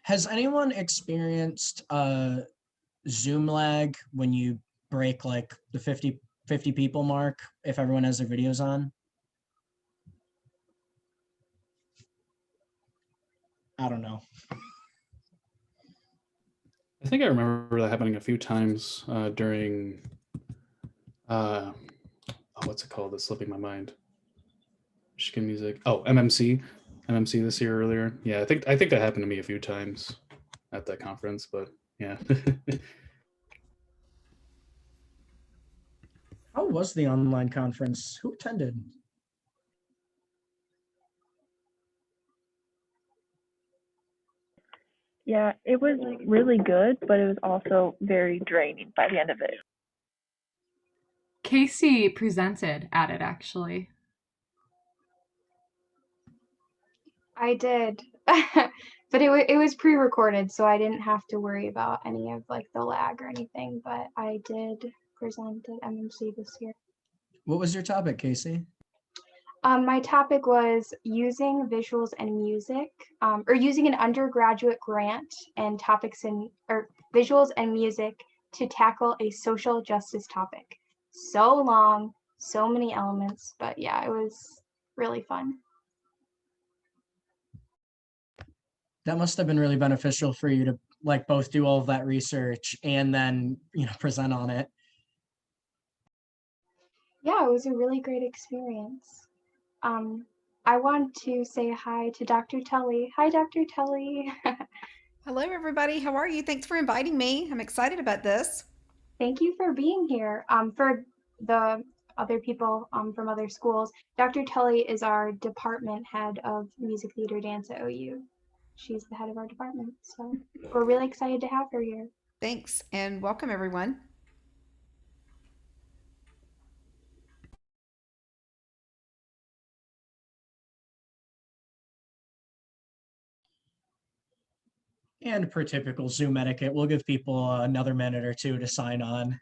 Has anyone experienced Zoom lag when you break like the 50 people mark if everyone has their videos on? I don't know. I think I remember that happening a few times during, what's it called? It's slipping my mind. Michigan Music. Oh, MMC this year earlier. Yeah, I think that happened to me a few times at that conference, but yeah. How was the online conference? Who attended? Yeah, it was really good, but it was also very draining by the end of it. Casey presented at it actually. I did. But it was pre-recorded, so I didn't have to worry about any of like the lag or anything, but I did present at MMC this year. What was your topic, Casey? My topic was using visuals and music, or using an undergraduate grant and topics or visuals and music to tackle a social justice topic. So long, so many elements, but yeah, it was really fun. That must have been really beneficial for you to like both do all of that research and then, present on it. Yeah, it was a really great experience. I want to say hi to Dr. Tully. Hi, Dr. Tully. Hello, everybody. How are you? Thanks for inviting me. I'm excited about this. Thank you for being here. For the other people from other schools, Dr. Tully is our department head of music, theater, dance at OU. She's the head of our department, so we're really excited to have her here. Thanks, and welcome, everyone. And per typical Zoom etiquette, we'll give people another minute or two to sign on.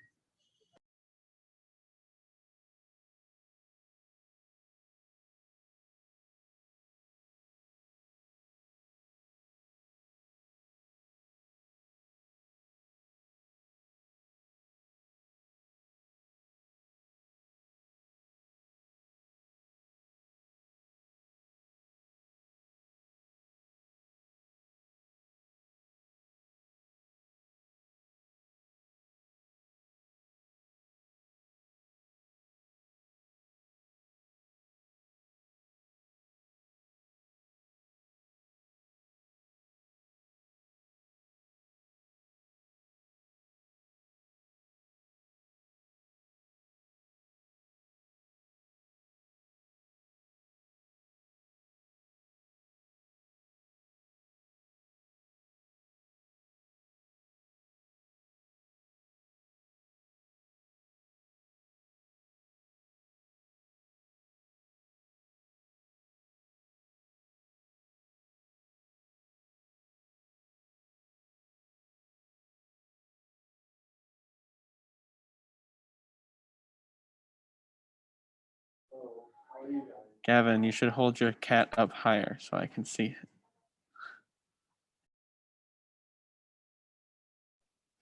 Gavin, you should hold your cat up higher so I can see it.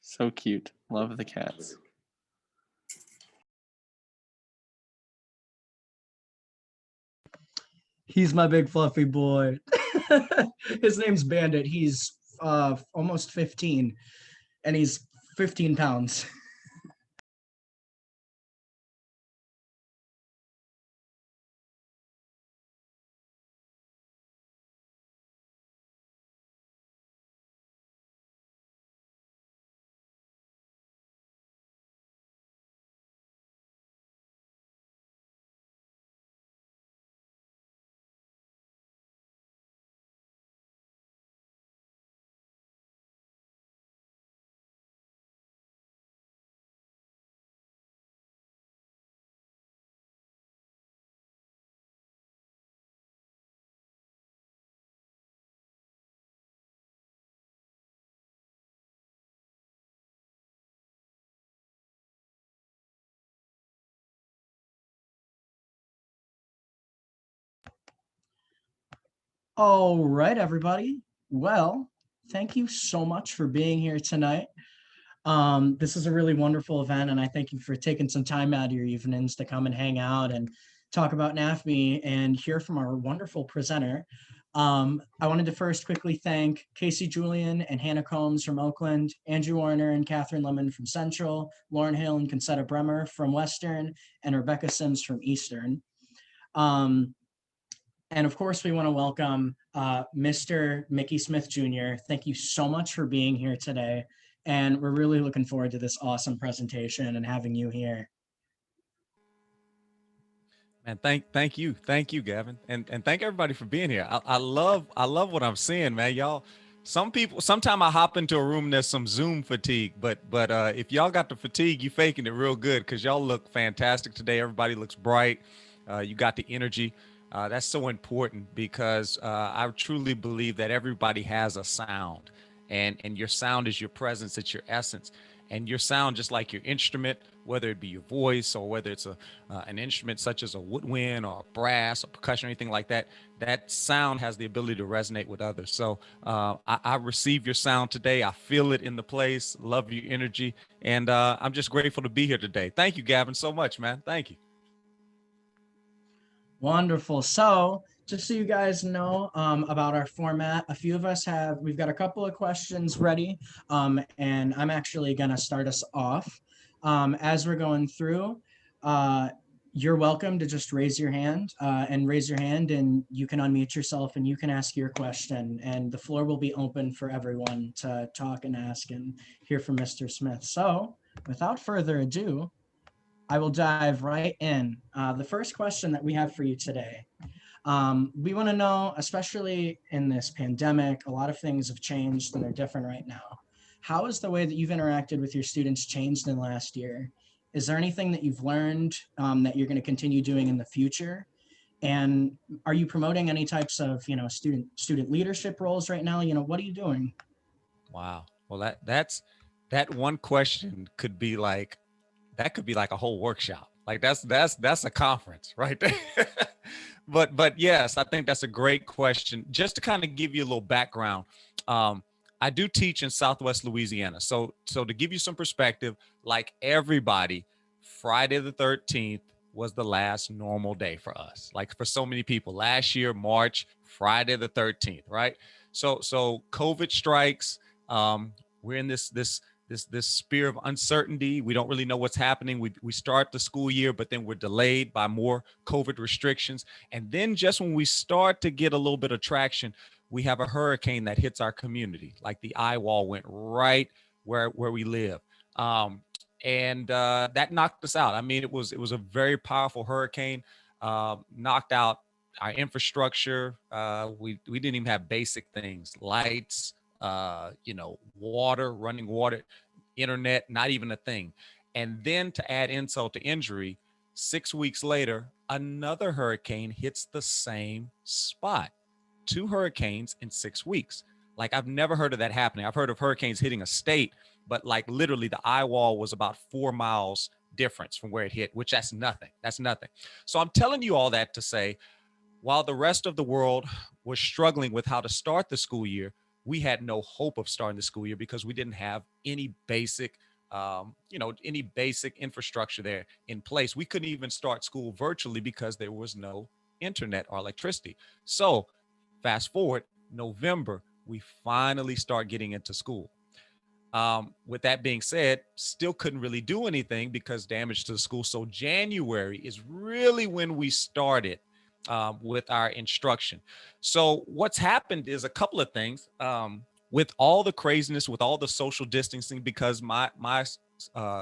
So cute. Love the cats. He's my big fluffy boy. His name's Bandit. He's almost 15 and he's 15 pounds. All right, everybody. Well, thank you so much for being here tonight. This is a really wonderful event, and I thank you for taking some time out of your evenings to come and hang out and talk about NAfME and hear from our wonderful presenter. I wanted to first quickly thank Casey Julian and Hannah Combs from Oakland, Andrew Warner and Catherine Lemon from Central, Lauren Hill and Concetta Bremer from Western, and Rebecca Sims from Eastern. And of course, we want to welcome Mr. Mickey Smith Jr. Thank you so much for being here today. And we're really looking forward to this awesome presentation and having you here. Man, thank you, Gavin, and thank everybody for being here. I love what I'm seeing, man. Y'all, sometime I hop into a room and there's some Zoom fatigue, but if y'all got the fatigue, you faking it real good because y'all look fantastic today. Everybody looks bright. You got the energy. That's so important because I truly believe that everybody has a sound, and your sound is your presence, it's your essence. And your sound, just like your instrument, whether it be your voice or whether it's an instrument such as a woodwind or a brass or percussion or anything like that, that sound has the ability to resonate with others. So I receive your sound today. I feel it in the place. Love your energy. And I'm just grateful to be here today. Thank you, Gavin, so much, man. Thank you. Wonderful. So just so you guys know about our format, we've got a couple of questions ready, and I'm actually going to start us off. As we're going through, you're welcome to just raise your hand and you can unmute yourself and you can ask your question, and the floor will be open for everyone to talk and ask and hear from Mr. Smith. So without further ado, I will dive right in. The first question that we have for you today, we want to know, especially in this pandemic, a lot of things have changed and they're different right now. How has the way that you've interacted with your students changed in the last year? Is there anything that you've learned that you're going to continue doing in the future? And are you promoting any types of, student leadership roles right now? What are you doing? Wow. Well, that one question could be like a whole workshop. Like that's a conference right there. but yes, I think that's a great question. Just to kind of give you a little background, I do teach in Southwest Louisiana. So to give you some perspective, like everybody, Friday the 13th was the last normal day for us. Like for so many people, last year, March, Friday the 13th, right? So COVID strikes. We're in this sphere of uncertainty. We don't really know what's happening. We start the school year, but then we're delayed by more COVID restrictions. And then just when we start to get a little bit of traction, we have a hurricane that hits our community. Like the eye wall went right where we live. And that knocked us out. I mean, it was a very powerful hurricane, knocked out our infrastructure. We didn't even have basic things, lights, water, running water, internet, not even a thing. And then to add insult to injury, 6 weeks later, another hurricane hits the same spot. 2 hurricanes in 6 weeks. Like I've never heard of that happening. I've heard of hurricanes hitting a state, but like literally the eye wall was about 4 miles difference from where it hit, which that's nothing. That's nothing. So I'm telling you all that to say, while the rest of the world was struggling with how to start the school year, we had no hope of starting the school year because we didn't have any basic, any basic infrastructure there in place. We couldn't even start school virtually because there was no internet or electricity. So fast forward, November, we finally start getting into school. With that being said, still couldn't really do anything because damage to the school. So January is really when we started with our instruction. So what's happened is a couple of things. With all the craziness, with all the social distancing, because my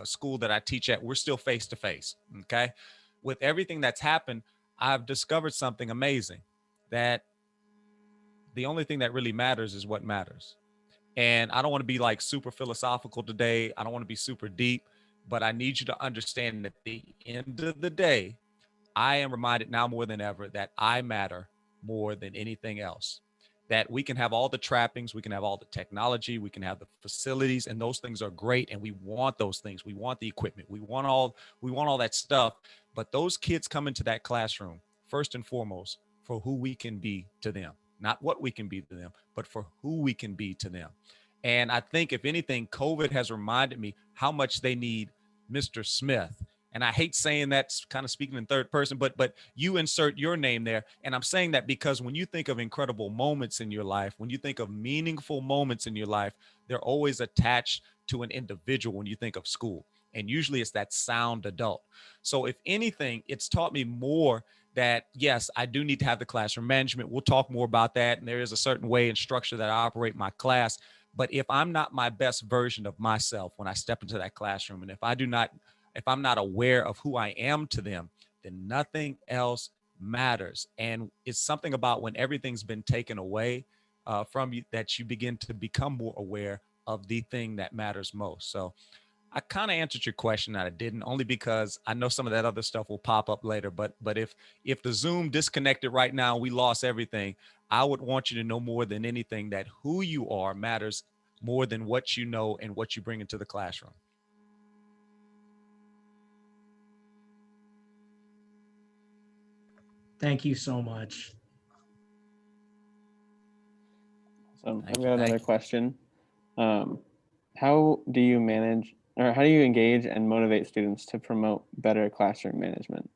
school that I teach at, we're still face to face. Okay, with everything that's happened, I've discovered something amazing, that the only thing that really matters is what matters. And I don't want to be like super philosophical today. I don't want to be super deep, but I need you to understand that at the end of the day, I am reminded now more than ever that I matter more than anything else. That we can have all the trappings, we can have all the technology, we can have the facilities, and those things are great. And we want those things. We want the equipment. We want all that stuff. But those kids come into that classroom first and foremost for who we can be to them. not what we can be to them, but for who we can be to them. And I think if anything, COVID has reminded me how much they need Mr. Smith. And I hate saying that, kind of speaking in third person, but you insert your name there. And I'm saying that because when you think of incredible moments in your life, when you think of meaningful moments in your life, they're always attached to an individual when you think of school. And usually it's that sound adult. So if anything, it's taught me more that, yes, I do need to have the classroom management. We'll talk more about that. And there is a certain way and structure that I operate my class. But if I'm not my best version of myself when I step into that classroom, and if I'm not aware of who I am to them, then nothing else matters. And it's something about when everything's been taken away from you that you begin to become more aware of the thing that matters most. So I kind of answered your question that I didn't, only because I know some of that other stuff will pop up later. But if the Zoom disconnected right now, we lost everything, I would want you to know more than anything that who you are matters more than what you know and what you bring into the classroom. Thank you so much. So Thank I've you, got another thank you. question. How do you manage, or how do you engage and motivate students to promote better classroom management?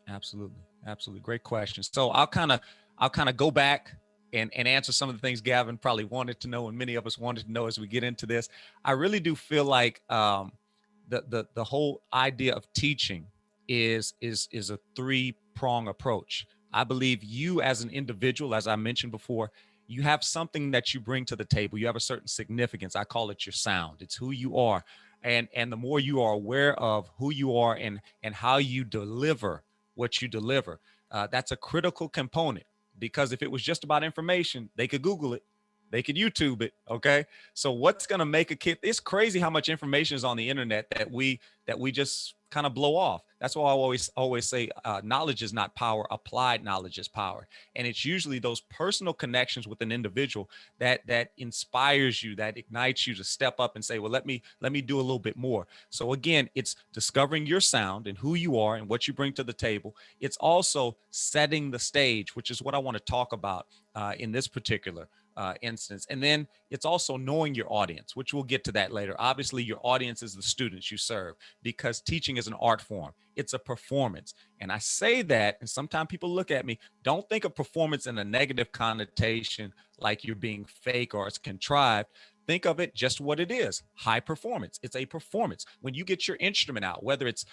Absolutely. Absolutely. Great question. So I'll kind of go back and answer some of the things Gavin probably wanted to know and many of us wanted to know as we get into this. I really do feel like the whole idea of teaching is a three-prong approach. I believe you as an individual, as I mentioned before, you have something that you bring to the table. You have a certain significance. I call it your sound. It's who you are. And the more you are aware of who you are and how you deliver what you deliver, that's a critical component, because if it was just about information, they could Google it, they could YouTube it. Okay. So what's going to make a kid, it's crazy how much information is on the internet that we just kind of blow off. That's why I always say knowledge is not power, applied knowledge is power. And it's usually those personal connections with an individual that inspires you, that ignites you to step up and say, well, let me do a little bit more. So again, it's discovering your sound and who you are and what you bring to the table. It's also setting the stage, which is what I want to talk about in this particular instance. And then it's also knowing your audience, which we'll get to that later. Obviously, your audience is the students you serve, because teaching is an art form. It's a performance. And I say that, and sometimes people look at me, don't think of performance in a negative connotation, like you're being fake or it's contrived. Think of it just what it is: high performance. It's a performance. When you get your instrument out, whether it's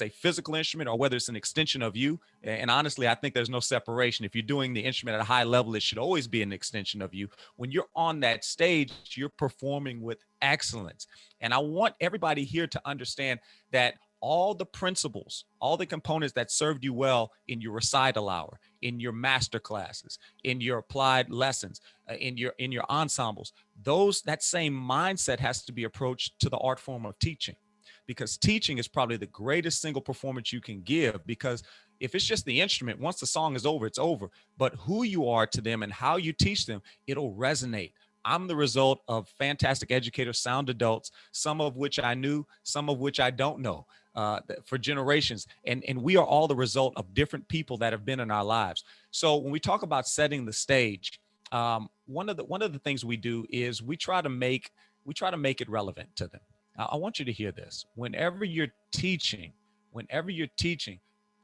a physical instrument or whether it's an extension of you, and honestly, I think there's no separation. If you're doing the instrument at a high level, it should always be an extension of you. When you're on that stage, you're performing with excellence. And I want everybody here to understand that all the principles, all the components that served you well in your recital hour, in your master classes, in your applied lessons, in your ensembles, that same mindset has to be approached to the art form of teaching, because teaching is probably the greatest single performance you can give. Because if it's just the instrument, once the song is over, it's over. But who you are to them and how you teach them, it'll resonate. I'm the result of fantastic educators, sound adults, some of which I knew, some of which I don't know, for generations. And we are all the result of different people that have been in our lives. So when we talk about setting the stage, one of the things we do is we try to make it relevant to them. I want you to hear this. Whenever you're teaching,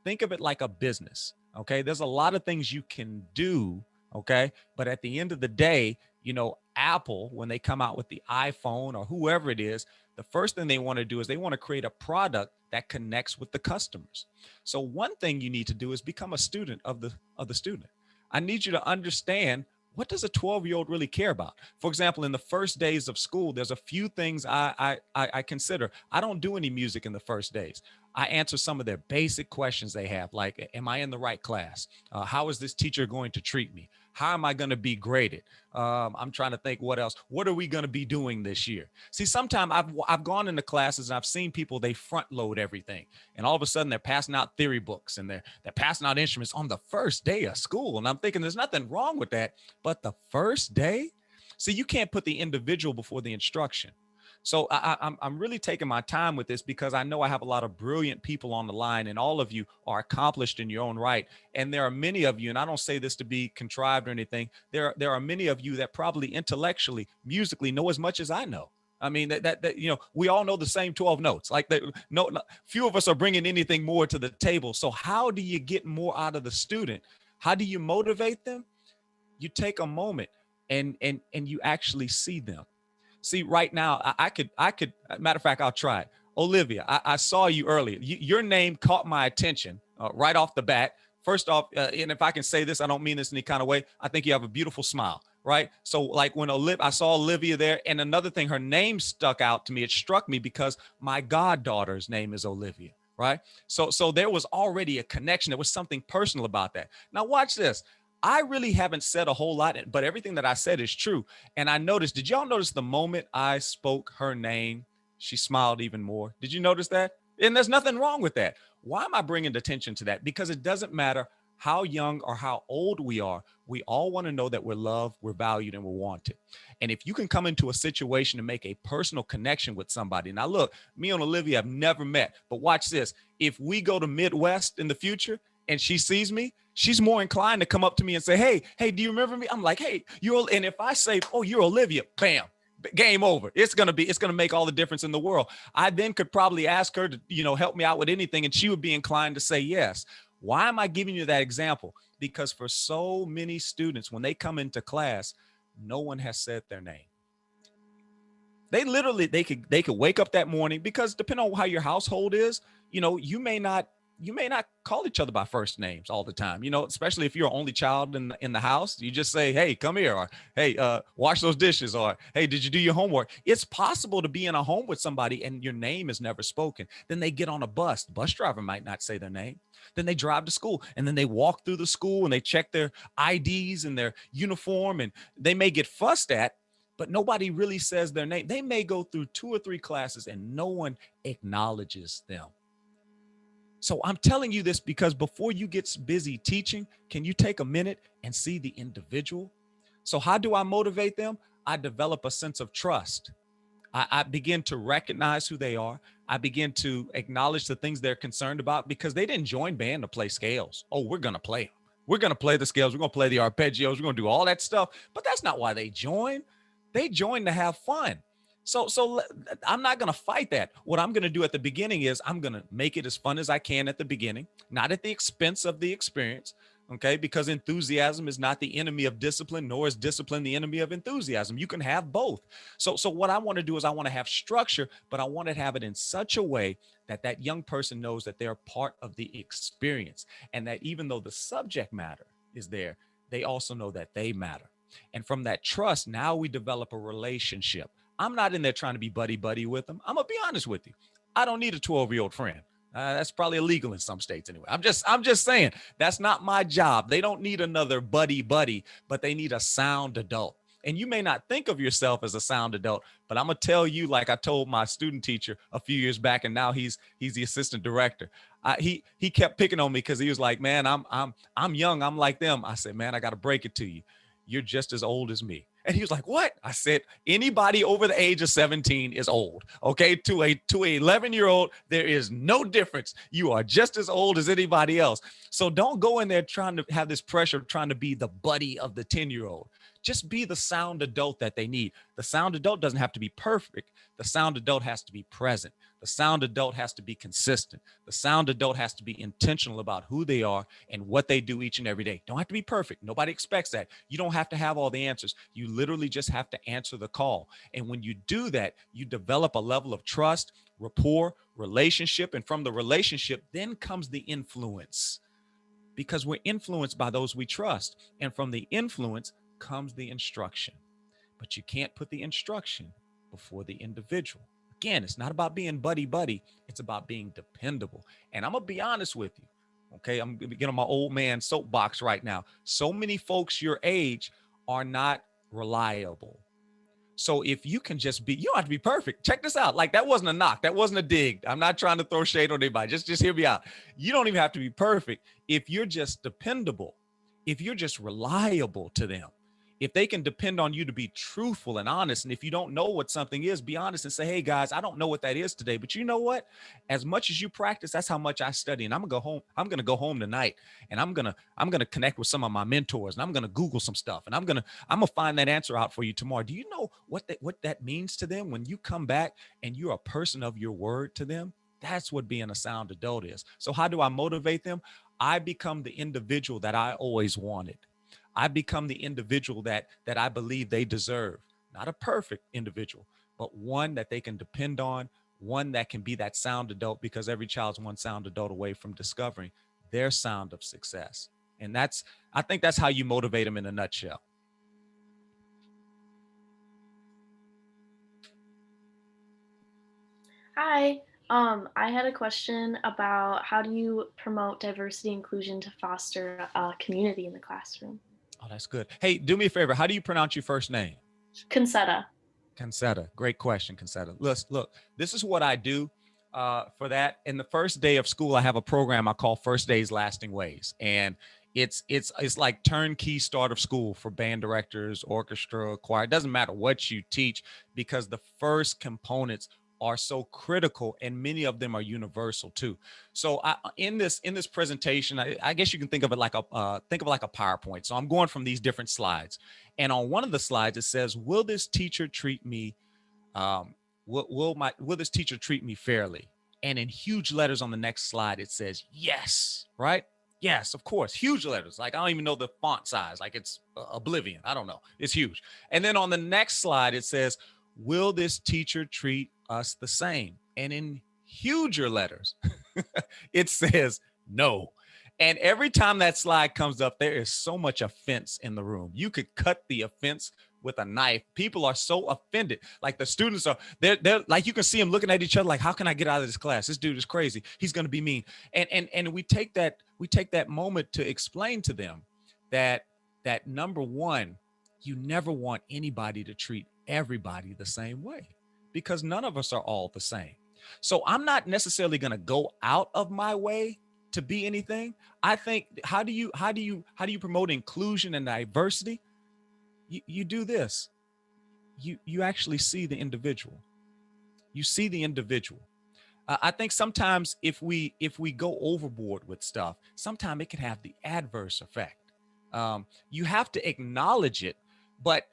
think of it like a business. Okay. There's a lot of things you can do. Okay. But at the end of the day, Apple, when they come out with the iPhone or whoever it is, the first thing they want to do is they want to create a product that connects with the customers. So one thing you need to do is become a student of the student. I need you to understand, what does a 12-year-old really care about? For example, in the first days of school, there's a few things I consider. I don't do any music in the first days. I answer some of their basic questions they have, like, am I in the right class? How is this teacher going to treat me? How am I going to be graded? I'm trying to think what else. What are we going to be doing this year? See, sometimes I've gone into classes and I've seen people, they front load everything. And all of a sudden they're passing out theory books and they're passing out instruments on the first day of school. And I'm thinking there's nothing wrong with that. But the first day, see, you can't put the individual before the instruction. So I'm really taking my time with this because I know I have a lot of brilliant people on the line, and all of you are accomplished in your own right. And there are many of you, and I don't say this to be contrived or anything. There are many of you that probably intellectually, musically know as much as I know. I mean, that you know, we all know the same 12 notes. Like no, few of us are bringing anything more to the table. So how do you get more out of the student? How do you motivate them? You take a moment and you actually see them. See, right now, I could, matter of fact, I'll try it. Olivia, I saw you earlier. Your name caught my attention right off the bat. First off, and if I can say this, I don't mean this in any kind of way. I think you have a beautiful smile, right? So like when I saw Olivia there, and another thing, her name stuck out to me. It struck me because my goddaughter's name is Olivia, right? So there was already a connection. There was something personal about that. Now watch this. I really haven't said a whole lot, but everything that I said is true. And I noticed, did y'all notice the moment I spoke her name, she smiled even more? Did you notice that? And there's nothing wrong with that. Why am I bringing attention to that? Because it doesn't matter how young or how old we are. We all want to know that we're loved, we're valued, and we're wanted. And if you can come into a situation and make a personal connection with somebody. Now, look, me and Olivia have never met, but watch this. If we go to Midwest in the future and she sees me, she's more inclined to come up to me and say, hey, do you remember me? I'm like, hey, and if I say, oh, you're Olivia, bam, game over. It's going to make all the difference in the world. I then could probably ask her to, help me out with anything, and she would be inclined to say yes. Why am I giving you that example? Because for so many students, when they come into class, no one has said their name. They literally, they could wake up that morning, because depending on how your household is, you may not call each other by first names all the time, especially if you're an only child in the house. You just say, hey, come here, or hey, wash those dishes, or hey, did you do your homework? It's possible to be in a home with somebody and your name is never spoken. Then they get on a bus. The bus driver might not say their name. Then they drive to school, and then they walk through the school and they check their IDs and their uniform, and they may get fussed at, but nobody really says their name. They may go through 2 or 3 classes and no one acknowledges them. So I'm telling you this because before you get busy teaching, can you take a minute and see the individual? So how do I motivate them? I develop a sense of trust. I begin to recognize who they are. I begin to acknowledge the things they're concerned about, because they didn't join band to play scales. Oh, we're going to play them. We're going to play the scales. We're going to play the arpeggios. We're going to do all that stuff. But that's not why they joined. They joined to have fun. So I'm not going to fight that. What I'm going to do at the beginning is I'm going to make it as fun as I can at the beginning, not at the expense of the experience. Okay, because enthusiasm is not the enemy of discipline, nor is discipline the enemy of enthusiasm. You can have both. So what I want to do is I want to have structure, but I want to have it in such a way that that young person knows that they're part of the experience, and that even though the subject matter is there, they also know that they matter. And from that trust, now we develop a relationship. I'm not in there trying to be buddy with them. I'm gonna be honest with you. I don't need a 12-year-old friend. That's probably illegal in some states anyway. I'm just saying that's not my job. They don't need another buddy, but they need a sound adult. And you may not think of yourself as a sound adult, but I'm gonna tell you, like I told my student teacher a few years back, and now he's the assistant director. He kept picking on me because he was like, man, I'm young. I'm like them. I said, man, I got to break it to you. You're just as old as me. And he was like, what? I said, anybody over the age of 17 is old. Okay. To a 11-year-old, there is no difference. You are just as old as anybody else. So don't go in there trying to have this pressure of trying to be the buddy of the 10-year-old. Just be the sound adult that they need. The sound adult doesn't have to be perfect. The sound adult has to be present. The sound adult has to be consistent. The sound adult has to be intentional about who they are and what they do each and every day. Don't have to be perfect. Nobody expects that. You don't have to have all the answers. You literally just have to answer the call. And when you do that, you develop a level of trust, rapport, relationship. And from the relationship, then comes the influence, because we're influenced by those we trust. And from the influence comes the instruction. But you can't put the instruction before the individual. Again, it's not about being buddy. It's about being dependable. And I'm going to be honest with you. Okay. I'm going to get on my old man soapbox right now. So many folks your age are not reliable. So if you can just be, you don't have to be perfect. Check this out. Like, that wasn't a knock. That wasn't a dig. I'm not trying to throw shade on anybody. Just hear me out. You don't even have to be perfect. If you're just dependable, if you're just reliable to them, if they can depend on you to be truthful and honest, and if you don't know what something is, be honest and say, hey guys, I don't know what that is today, but you know what? As much as you practice, that's how much I study. And I'm gonna go home. I'm gonna go home tonight, and I'm gonna connect with some of my mentors, and I'm gonna Google some stuff, and I'm gonna find that answer out for you tomorrow. Do you know what that means to them when you come back and you're a person of your word to them? That's what being a sound adult is. So how do I motivate them? I become the individual that I always wanted. I become the individual that I believe they deserve. Not a perfect individual, but one that they can depend on, one that can be that sound adult, because every child's one sound adult away from discovering their sound of success. And I think that's how you motivate them in a nutshell. Hi. I had a question about how do you promote diversity inclusion to foster a community in the classroom? Oh, that's good. Hey, do me a favor. How do you pronounce your first name? Concetta. Concetta. Great question, Concetta. Look, this is what I do for that. In the first day of school, I have a program I call First Days Lasting Ways. And it's like turnkey start of school for band directors, orchestra, choir. It doesn't matter what you teach, because the first components are so critical, and many of them are universal too. So in this presentation, I guess you can think of it like a PowerPoint. So I'm going from these different slides, and on one of the slides it says, "Will this teacher treat me? Will this teacher treat me fairly?" And in huge letters on the next slide it says, "Yes." Right? Yes, of course. Huge letters. Like I don't even know the font size. Like it's Oblivion. I don't know. It's huge. And then on the next slide it says, "Will this teacher treat us the same?" And in huger letters, it says no. And every time that slide comes up, there is so much offense in the room. You could cut the offense with a knife. People are so offended. Like the students are, they're like, you can see them looking at each other like, how can I get out of this class? This dude is crazy. He's going to be mean. And we take that moment to explain to them that number one, you never want anybody to treat everybody the same way, because none of us are all the same. So I'm not necessarily going to go out of my way to be anything. I think how do you promote inclusion and diversity? You do this. You actually see the individual. You see the individual. I think sometimes if we go overboard with stuff, sometimes it can have the adverse effect. You have to acknowledge it, but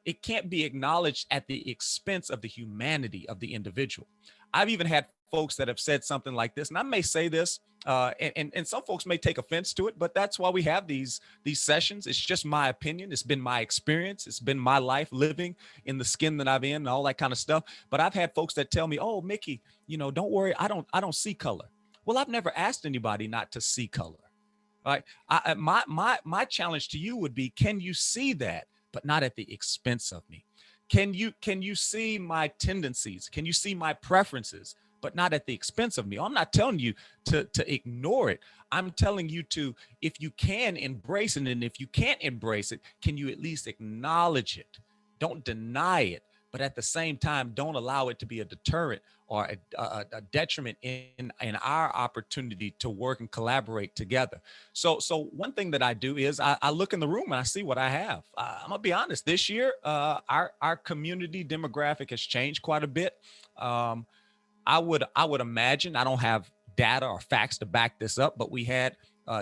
it can't be acknowledged at the expense of the humanity of the individual. I've even had folks that have said something like this, and I may say this, and some folks may take offense to it, but that's why we have these sessions. It's just my opinion. It's been my experience. It's been my life living in the skin that I'm in and all that kind of stuff. But I've had folks that tell me, "Oh, Mickey, don't worry, I don't see color." Well, I've never asked anybody not to see color. Right? My challenge to you would be, can you see that, but not at the expense of me? Can you see my tendencies? Can you see my preferences, but not at the expense of me? I'm not telling you to ignore it. I'm telling you to, if you can, embrace it. And if you can't embrace it, can you at least acknowledge it? Don't deny it, but at the same time, don't allow it to be a deterrent or a detriment in our opportunity to work and collaborate together. So one thing that I do is I look in the room and I see what I have. I'm gonna be honest. This year, our community demographic has changed quite a bit. I would imagine, I don't have data or facts to back this up, but we had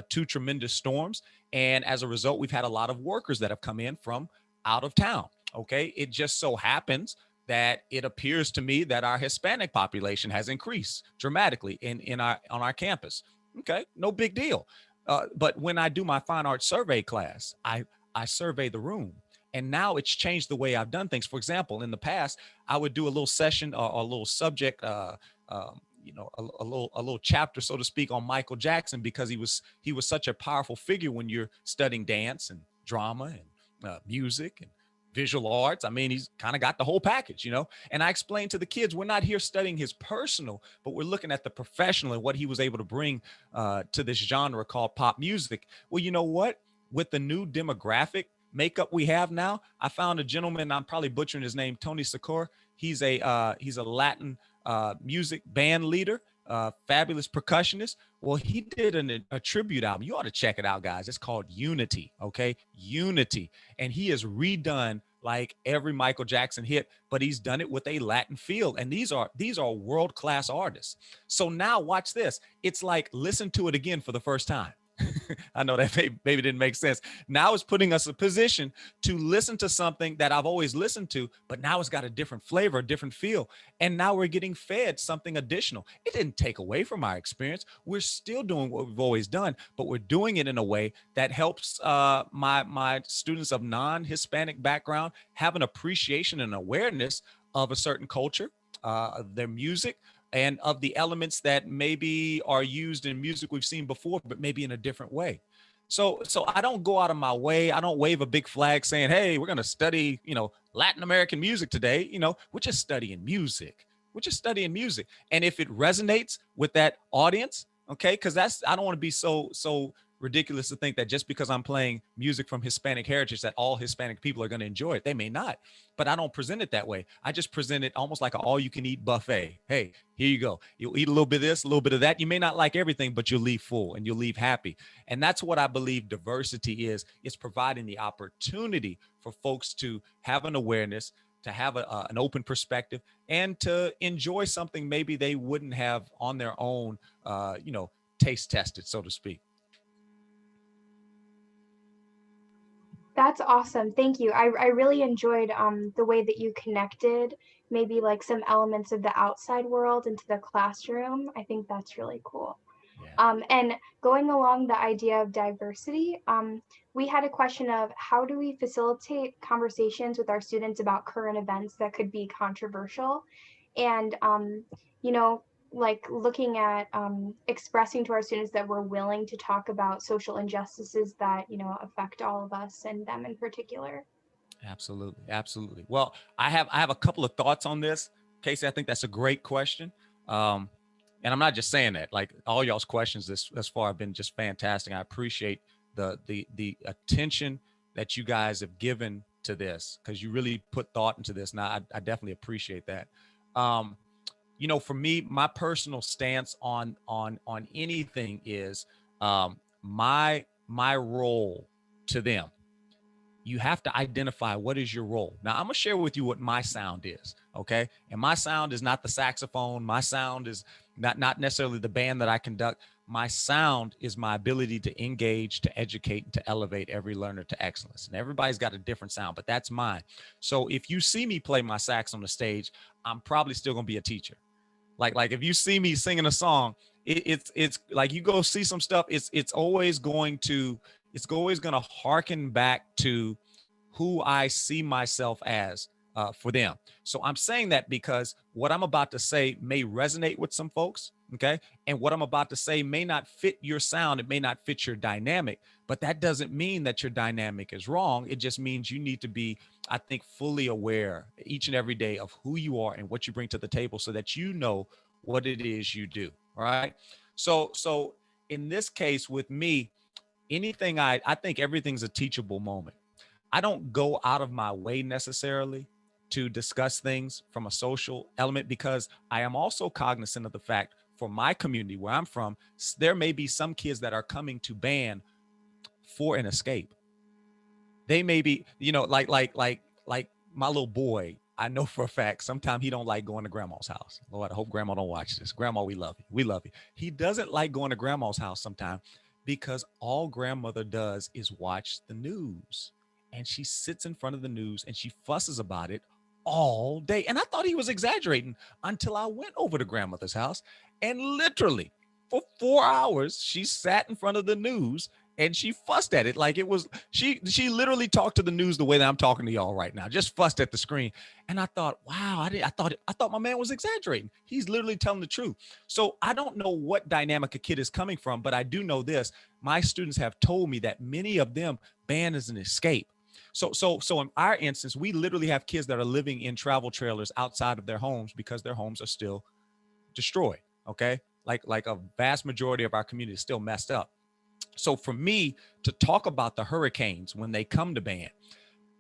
2 tremendous storms, and as a result, we've had a lot of workers that have come in from out of town. Okay, it just so happens that it appears to me that our Hispanic population has increased dramatically on our campus. Okay, no big deal. But when I do my fine arts survey class, I survey the room. And now it's changed the way I've done things. For example, in the past, I would do a little session or a little subject, a little chapter, so to speak, on Michael Jackson, because he was such a powerful figure when you're studying dance and drama and music and visual arts. I mean, he's kind of got the whole package, and I explained to the kids, we're not here studying his personal, but we're looking at the professional and what he was able to bring to this genre called pop music. Well, you know what? With the new demographic makeup we have now, I found a gentleman, I'm probably butchering his name, Tony Secor. He's a Latin music band leader, fabulous percussionist. Well, he did a tribute album. You ought to check it out, guys. It's called Unity. Okay, Unity, and he has redone like every Michael Jackson hit, but he's done it with a Latin feel. And these are world-class artists. So now watch this. It's like listen to it again for the first time. I know that maybe didn't make sense. Now it's putting us in a position to listen to something that I've always listened to, but now it's got a different flavor, a different feel. And now we're getting fed something additional. It didn't take away from our experience. We're still doing what we've always done, but we're doing it in a way that helps my students of non-Hispanic background have an appreciation and awareness of a certain culture, their music, and of the elements that maybe are used in music we've seen before, but maybe in a different way. So I don't go out of my way. I don't wave a big flag saying, hey, we're going to study, Latin American music today. We're just studying music. We're just studying music. And if it resonates with that audience, okay, because I don't want to be so ridiculous to think that just because I'm playing music from Hispanic heritage that all Hispanic people are going to enjoy it. They may not, but I don't present it that way. I just present it almost like an all-you-can-eat buffet. Hey, here you go. You'll eat a little bit of this, a little bit of that. You may not like everything, but you'll leave full and you'll leave happy. And that's what I believe diversity is. It's providing the opportunity for folks to have an awareness, to have an open perspective, and to enjoy something maybe they wouldn't have on their own, taste tested, so to speak. That's awesome. Thank you. I really enjoyed the way that you connected maybe like some elements of the outside world into the classroom. I think that's really cool. Yeah. And going along the idea of diversity, we had a question of how do we facilitate conversations with our students about current events that could be controversial? And, like looking at expressing to our students that we're willing to talk about social injustices that, affect all of us and them in particular. Absolutely. Absolutely. Well, I have a couple of thoughts on this. Casey, I think that's a great question. And I'm not just saying that, like all y'all's questions this far have been just fantastic. I appreciate the attention that you guys have given to this, because you really put thought into this. Now, I definitely appreciate that. For me, my personal stance on anything is my role to them. You have to identify what is your role. Now, I'm gonna share with you what my sound is, okay? And my sound is not the saxophone. My sound is not necessarily the band that I conduct. My sound is my ability to engage, to educate, and to elevate every learner to excellence. And everybody's got a different sound, but that's mine. So if you see me play my sax on the stage, I'm probably still gonna be a teacher. Like if you see me singing a song, it's like you go see some stuff. It's always going to harken back to who I see myself as for them. So I'm saying that because what I'm about to say may resonate with some folks, okay? And what I'm about to say may not fit your sound. It may not fit your dynamic, but that doesn't mean that your dynamic is wrong. It just means you need to be, I think, fully aware each and every day of who you are and what you bring to the table so that you know what it is you do, all right? So in this case with me, anything I think everything's a teachable moment. I don't go out of my way necessarily to discuss things from a social element because I am also cognizant of the fact for my community where I'm from, there may be some kids that are coming to band for an escape. They may be, like my little boy, I know for a fact, sometimes he don't like going to grandma's house. Lord, I hope grandma don't watch this. Grandma, we love you. We love you. He doesn't like going to grandma's house sometimes because all grandmother does is watch the news. And she sits in front of the news and she fusses about it all day. And I thought he was exaggerating until I went over to grandmother's house and literally for 4 hours, she sat in front of the news and she fussed at it like it was, she literally talked to the news the way that I'm talking to y'all right now, just fussed at the screen. And I thought, wow, I thought my man was exaggerating. He's literally telling the truth. So I don't know what dynamic a kid is coming from, but I do know this. My students have told me that many of them band is an escape. So in our instance, we literally have kids that are living in travel trailers outside of their homes because their homes are still destroyed. Okay. Like a vast majority of our community is still messed up. So for me to talk about the hurricanes when they come to band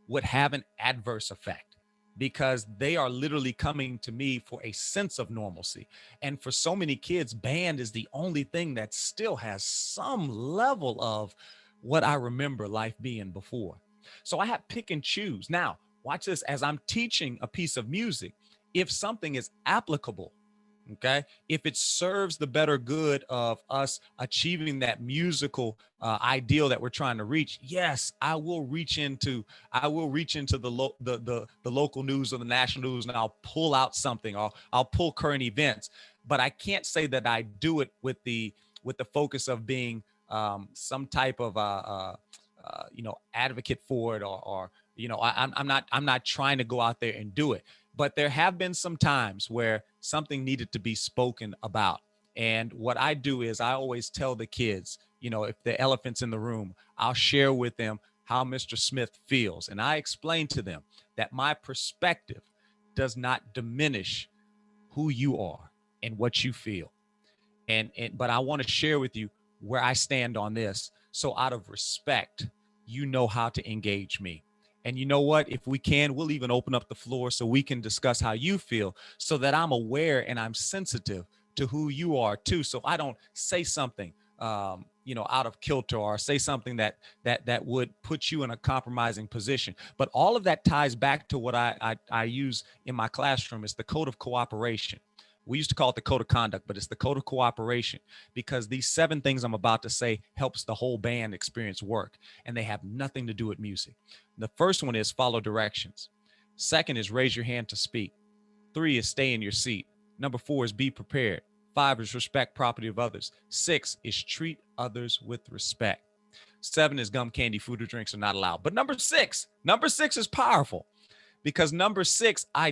would have an adverse effect. because they are literally coming to me for a sense of normalcy. And for so many kids, band is the only thing that still has some level of what I remember life being before. So I have pick and choose. Now, watch this. As I'm teaching a piece of music, if something is applicable, okay, if it serves the better good of us achieving that musical ideal that we're trying to reach, yes, I will reach into the local news or the national news, and I'll pull out something, or I'll pull current events. But I can't say that I do it with the focus of being some type of advocate for it, or I'm not trying to go out there and do it. But there have been some times where something needed to be spoken about. And what I do is I always tell the kids, if the elephant's in the room, I'll share with them how Mr. Smith feels. And I explain to them that my perspective does not diminish who you are and what you feel. But I want to share with you where I stand on this. So out of respect, you know how to engage me. And you know what? If we can, we'll even open up the floor so we can discuss how you feel, so that I'm aware and I'm sensitive to who you are too. So I don't say something, out of kilter, or say something that would put you in a compromising position. But all of that ties back to what I use in my classroom. Is the code of cooperation. We used to call it the code of conduct, but it's the code of cooperation, because these 7 things I'm about to say helps the whole band experience work, and they have nothing to do with music. The first one is follow directions. Second is raise your hand to speak. 3 is stay in your seat. Number 4 is be prepared. 5 is respect property of others. 6 is treat others with respect. 7 is gum, candy, food, or drinks are not allowed. But number six is powerful. Because number 6, I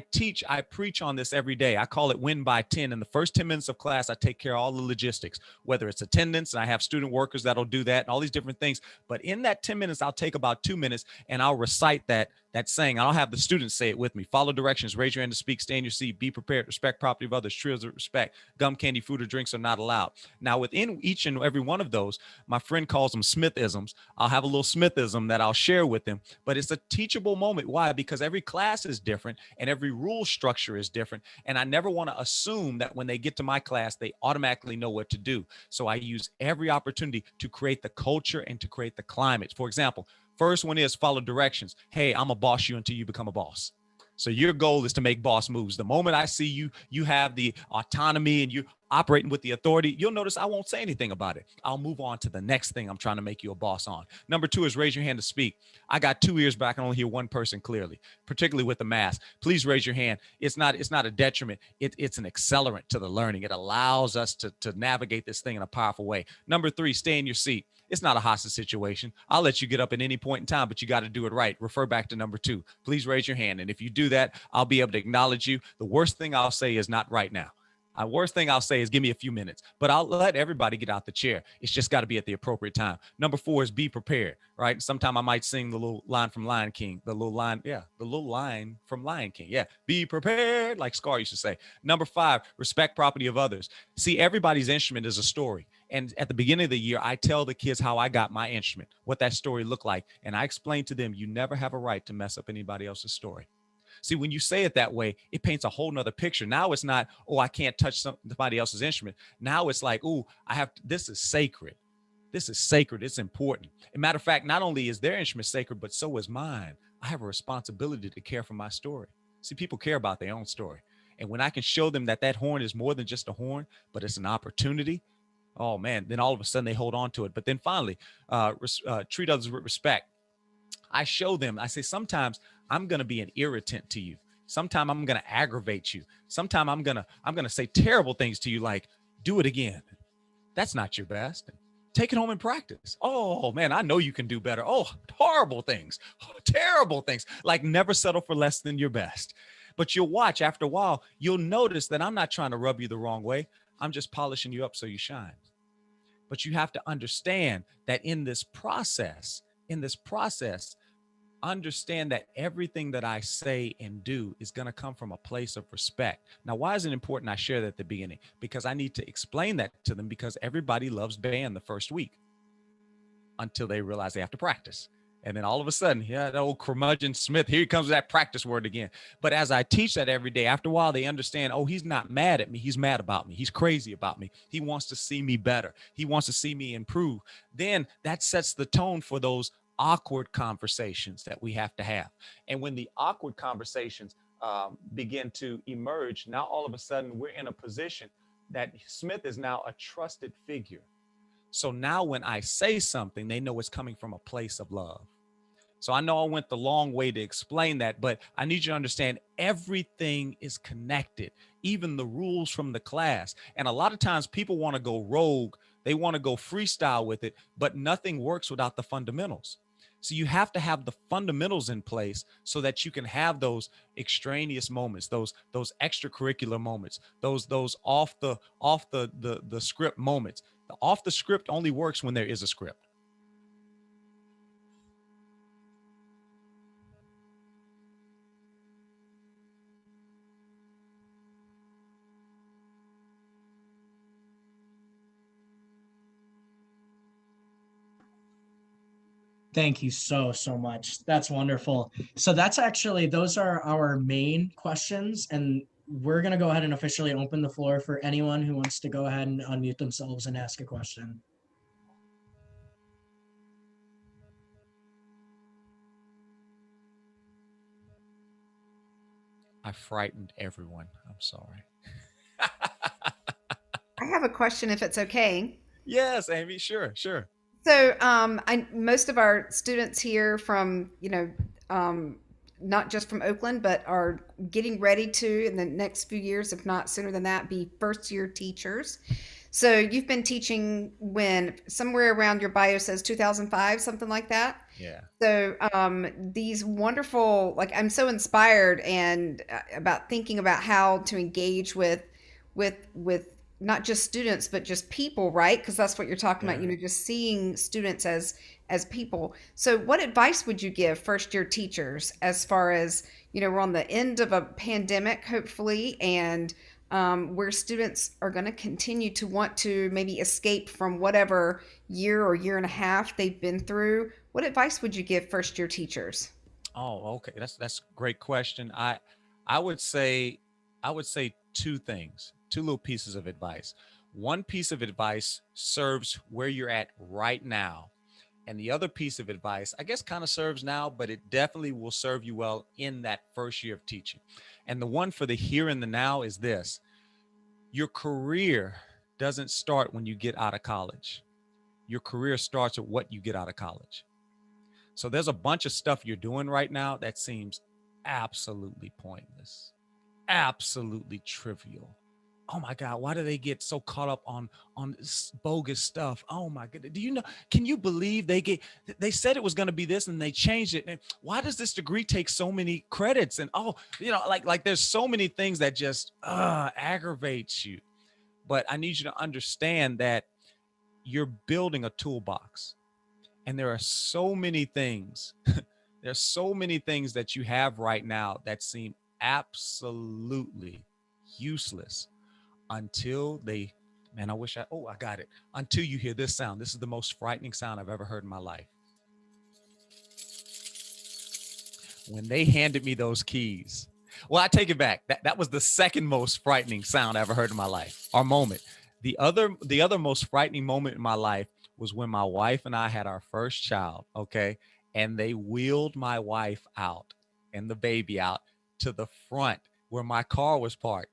preach on this every day. I call it win by 10. In the first 10 minutes of class, I take care of all the logistics, whether it's attendance, and I have student workers that'll do that, and all these different things. But in that 10 minutes, I'll take about 2 minutes, and I'll recite that saying. I'll have the students say it with me. Follow directions, raise your hand to speak, stay in your seat, be prepared, respect property of others, treat others with respect. Gum, candy, food, or drinks are not allowed. Now, within each and every one of those, my friend calls them Smithisms. I'll have a little Smithism that I'll share with them, but it's a teachable moment. Why? Because every class is different and every rule structure is different. And I never want to assume that when they get to my class, they automatically know what to do. So I use every opportunity to create the culture and to create the climate. For example, first one is follow directions. Hey, I'm gonna boss you until you become a boss. So your goal is to make boss moves. The moment I see you have the autonomy and you're operating with the authority, you'll notice I won't say anything about it. I'll move on to the next thing I'm trying to make you a boss on. Number 2 is raise your hand to speak. I got 2 ears, but I can only hear one person clearly, particularly with the mask. Please raise your hand. It's not a detriment. It's an accelerant to the learning. It allows us to navigate this thing in a powerful way. Number 3, stay in your seat. It's not a hostage situation. I'll let you get up at any point in time, but you got to do it right. Refer back to number 2. Please raise your hand. And if you do that, I'll be able to acknowledge you. The worst thing I'll say is not right now. The worst thing I'll say is give me a few minutes, but I'll let everybody get out the chair. It's just got to be at the appropriate time. Number 4 is be prepared, right? Sometime I might sing the little line from Lion King, the little line from Lion King. Yeah, be prepared, like Scar used to say. Number 5, respect property of others. See, everybody's instrument is a story. And at the beginning of the year, I tell the kids how I got my instrument, what that story looked like. And I explain to them, you never have a right to mess up anybody else's story. See, when you say it that way, it paints a whole nother picture. Now it's not, oh, I can't touch somebody else's instrument. Now it's like, oh, this is sacred. This is sacred. It's important. As a matter of fact, not only is their instrument sacred, but so is mine. I have a responsibility to care for my story. See, people care about their own story. And when I can show them that horn is more than just a horn, but it's an opportunity, oh man, then all of a sudden they hold on to it. But then finally, treat others with respect. I show them, I say, sometimes I'm going to be an irritant to you. Sometimes I'm going to aggravate you. Sometimes I'm going to say terrible things to you, like, do it again. That's not your best. Take it home and practice. Oh man, I know you can do better. Oh, horrible things, terrible things, like never settle for less than your best. But you'll watch after a while, you'll notice that I'm not trying to rub you the wrong way. I'm just polishing you up so you shine. But you have to understand that in this process, understand that everything that I say and do is going to come from a place of respect. Now, why is it important I share that at the beginning? Because I need to explain that to them, because everybody loves band the first week until they realize they have to practice. And then all of a sudden, yeah, that old curmudgeon Smith, here comes that practice word again. But as I teach that every day, after a while, they understand, oh, he's not mad at me. He's mad about me. He's crazy about me. He wants to see me better. He wants to see me improve. Then that sets the tone for those awkward conversations that we have to have. And when the awkward conversations begin to emerge, now all of a sudden we're in a position that Smith is now a trusted figure. So now when I say something, they know it's coming from a place of love. So I know I went the long way to explain that, but I need you to understand everything is connected, even the rules from the class. And a lot of times people want to go rogue. They want to go freestyle with it, but nothing works without the fundamentals. So you have to have the fundamentals in place so that you can have those extraneous moments, those extracurricular moments, those off the script moments. The off the script only works when there is a script. Thank you so much. That's wonderful. So those are our main questions, and we're going to go ahead and officially open the floor for anyone who wants to go ahead and unmute themselves and ask a question. I frightened everyone. I'm sorry. I have a question if it's okay. Yes, Amy, sure. So, most of our students here from, not just from Oakland, but are getting ready to, in the next few years, if not sooner than that, be first year teachers. So you've been teaching when somewhere around your bio says 2005, something like that. Yeah. So these wonderful, like I'm so inspired and about thinking about how to engage with not just students but just people, right? Because that's what you're talking about, just seeing students as people. So what advice would you give first year teachers as far as, we're on the end of a pandemic, hopefully, and where students are going to continue to want to maybe escape from whatever year or year and a half they've been through? What advice would you give first year teachers? Oh, okay. That's a great question. I would say two things, two little pieces of advice. One piece of advice serves where you're at right now. And the other piece of advice, I guess, kind of serves now, but it definitely will serve you well in that first year of teaching. And the one for the here and the now is this: your career doesn't start when you get out of college. Your career starts at what you get out of college. So there's a bunch of stuff you're doing right now that seems absolutely pointless, absolutely trivial. Oh my God, why do they get so caught up on this bogus stuff? Oh my goodness. Do you know, can you believe they said it was going to be this and they changed it? And why does this degree take so many credits? And like there's so many things that just aggravates you. But I need you to understand that you're building a toolbox. And there are so many things, there's so many things that you have right now that seem absolutely useless until I got it. Until you hear this sound. This is the most frightening sound I've ever heard in my life. When they handed me those keys. Well, I take it back. That was the second most frightening sound I ever heard in my life, or moment. The other most frightening moment in my life was when my wife and I had our first child, okay? And they wheeled my wife out and the baby out to the front where my car was parked,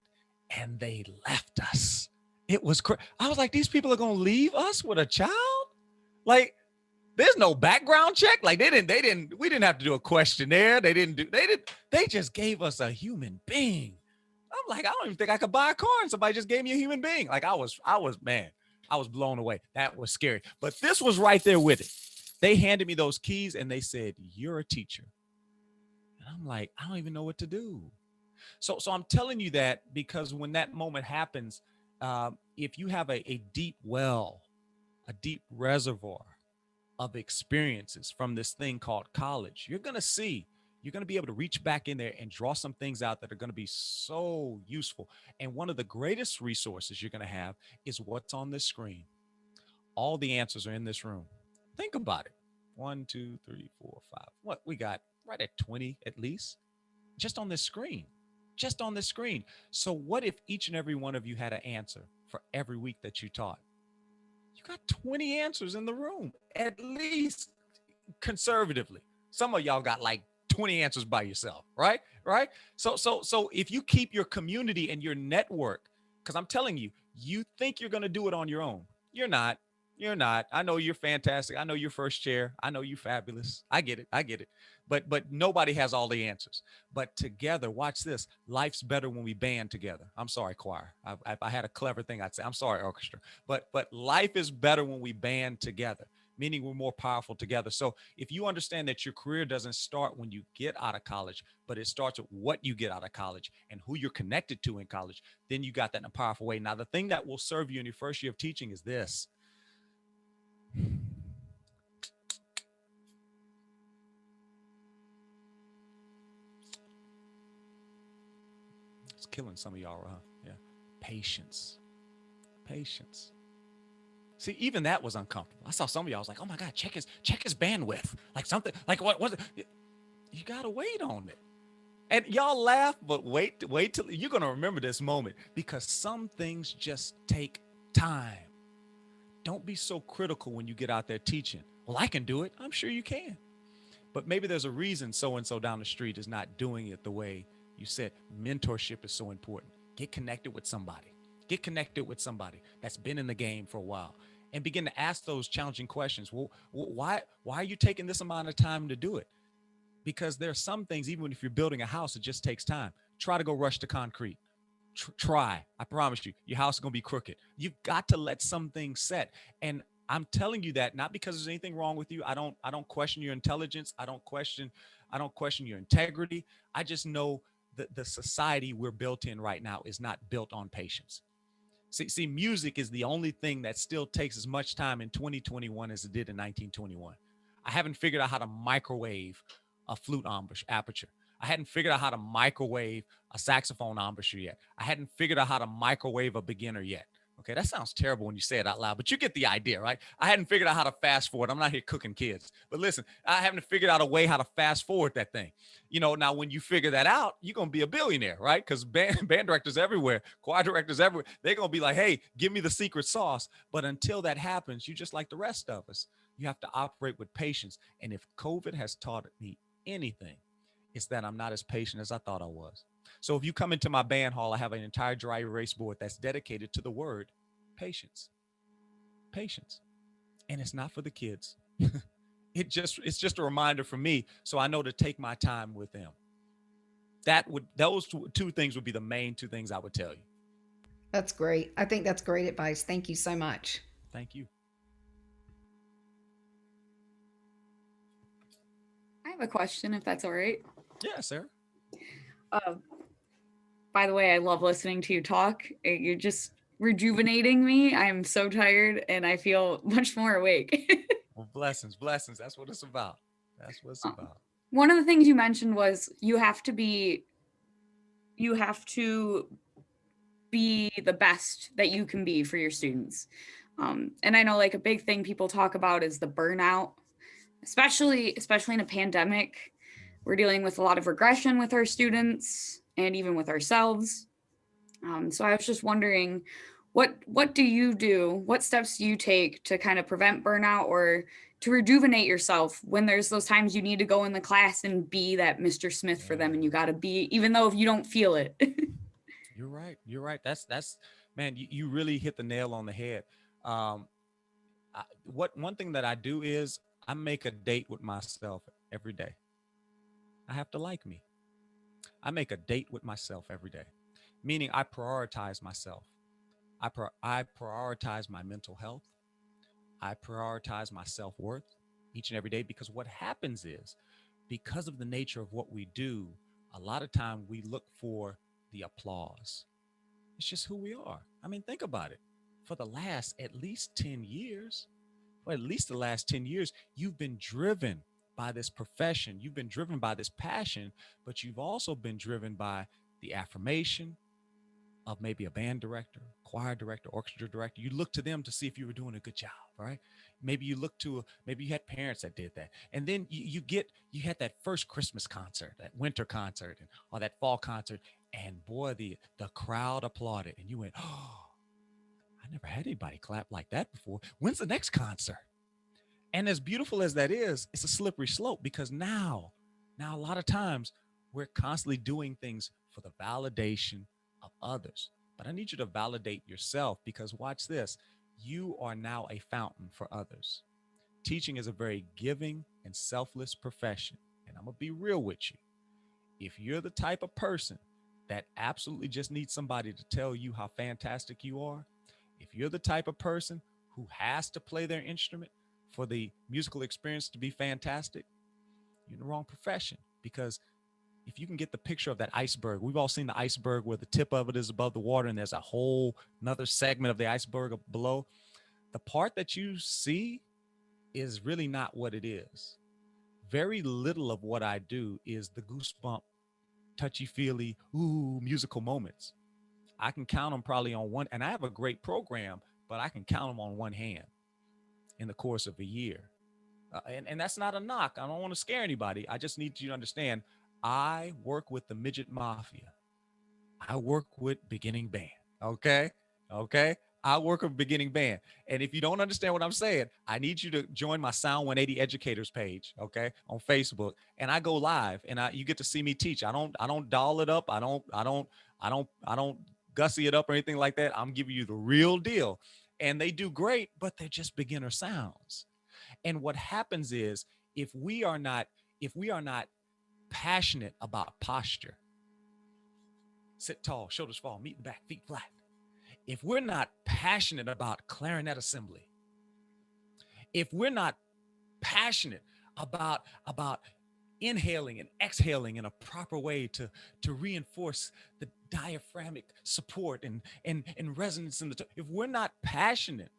and they left us. It was crazy. I was like, these people are going to leave us with a child? Like, there's no background check. Like we didn't have to do a questionnaire. They just gave us a human being. I'm like, I don't even think I could buy a car and somebody just gave me a human being. Like I was blown away. That was scary. But this was right there with it. They handed me those keys and they said, "You're a teacher." And I'm like, I don't even know what to do. So I'm telling you that because when that moment happens, if you have a deep well, a deep reservoir of experiences from this thing called college, you're going to be able to reach back in there and draw some things out that are going to be so useful. And one of the greatest resources you're going to have is what's on this screen. All the answers are in this room. Think about it. 1, 2, 3, 4, 5. What we got right at 20 at least, just on this screen, just on this screen. So what if each and every one of you had an answer for every week that you taught? You got 20 answers in the room, at least conservatively. Some of y'all got like 20 answers by yourself, right? Right. So if you keep your community and your network, because I'm telling you, you think you're going to do it on your own. You're not. You're not. I know you're fantastic. I know you're first chair. I know you're fabulous. I get it. I get it. But nobody has all the answers. But together, watch this. Life's better when we band together. I'm sorry, choir. If I had a clever thing, I'd say, I'm sorry, orchestra. But life is better when we band together, meaning we're more powerful together. So if you understand that your career doesn't start when you get out of college, but it starts with what you get out of college and who you're connected to in college, then you got that in a powerful way. Now, the thing that will serve you in your first year of teaching is this. It's killing some of y'all, huh? Yeah. Patience. Patience. See, even that was uncomfortable. I saw some of y'all, I was like, oh my God, check his bandwidth. Like something, like what was it? You gotta wait on it. And y'all laugh, but wait till you're gonna remember this moment, because some things just take time. Don't be so critical when you get out there teaching. Well, I can do it. I'm sure you can. But maybe there's a reason so-and-so down the street is not doing it the way you said. Mentorship is so important. Get connected with somebody. Get connected with somebody that's been in the game for a while and begin to ask those challenging questions. Well, why are you taking this amount of time to do it? Because there are some things, even if you're building a house, it just takes time. Try to go rush to concrete. Try. I promise you, your house is going to be crooked. You've got to let some things set. And I'm telling you that not because there's anything wrong with you. I don't question your intelligence. I don't question your integrity. I just know that the society we're built in right now is not built on patience. See, music is the only thing that still takes as much time in 2021 as it did in 1921. I haven't figured out how to microwave a flute aperture. I hadn't figured out how to microwave a saxophone embouchure yet. I hadn't figured out how to microwave a beginner yet. Okay, that sounds terrible when you say it out loud, but you get the idea, right? I hadn't figured out how to fast forward. I'm not here cooking kids, but listen, I haven't figured out a way how to fast forward that thing. You know, now when you figure that out, you're going to be a billionaire, right? Because band directors everywhere, choir directors everywhere, they're going to be like, hey, give me the secret sauce. But until that happens, you just like the rest of us. You have to operate with patience. And if COVID has taught me anything, it's that I'm not as patient as I thought I was. So if you come into my band hall, I have an entire dry erase board that's dedicated to the word patience. Patience. And it's not for the kids. It's just a reminder for me, so I know to take my time with them. Those two things would be the main two things I would tell you. That's great. I think that's great advice. Thank you so much. Thank you. I have a question, if that's all right. Yeah, Sarah. By the way, I love listening to you talk. You're just rejuvenating me. I'm so tired and I feel much more awake. Well, blessings. That's what it's about. That's what it's about. One of the things you mentioned was you have to be the best that you can be for your students. And I know like a big thing people talk about is the burnout, especially in a pandemic. We're dealing with a lot of regression with our students and even with ourselves. So I was just wondering, what do you do? What steps do you take to kind of prevent burnout or to rejuvenate yourself when there's those times you need to go in the class and be that Mr. Smith for them, and you got to be, even though if you don't feel it. You're right. That's man, you really hit the nail on the head. One thing that I do is I make a date with myself every day. I have to like me. I make a date with myself every day, meaning I prioritize myself. I prioritize my mental health. I prioritize my self-worth each and every day, because what happens is, because of the nature of what we do, a lot of time we look for the applause. It's just who we are. I mean, think about it. For the last at least 10 years, you've been driven by this profession. You've been driven by this passion, but you've also been driven by the affirmation of maybe a band director, choir director, orchestra director. You look to them to see if you were doing a good job, right? maybe maybe you had parents that did that. And then you had that first Christmas concert, that winter concert, or that fall concert. And boy, the crowd applauded. And you went, oh, I never had anybody clap like that before. When's the next concert? And as beautiful as that is, it's a slippery slope, because now a lot of times we're constantly doing things for the validation of others. But I need you to validate yourself, because watch this. You are now a fountain for others. Teaching is a very giving and selfless profession. And I'm going to be real with you. If you're the type of person that absolutely just needs somebody to tell you how fantastic you are, if you're the type of person who has to play their instrument for the musical experience to be fantastic, you're in the wrong profession. Because if you can get the picture of that iceberg, we've all seen the iceberg where the tip of it is above the water and there's a whole another segment of the iceberg below. The part that you see is really not what it is. Very little of what I do is the goosebump, touchy-feely, ooh, musical moments. I can count them probably on one, and I have a great program, but I can count them on one hand in the course of a year. And that's not a knock. I don't want to scare anybody. I just need you to understand, I work with the Midget Mafia. I work with beginning band. Okay. I work with beginning band. And if you don't understand what I'm saying, I need you to join my Sound 180 Educators page, okay, on Facebook. And I go live, and you get to see me teach. I don't doll it up. I don't gussy it up or anything like that. I'm giving you the real deal. And they do great, but they're just beginner sounds. And what happens is, if we are not passionate about posture, sit tall, shoulders fall, meet in the back, feet flat. If we're not passionate about clarinet assembly, if we're not passionate about inhaling and exhaling in a proper way to reinforce the diaphragmatic support and resonance in if we're not passionate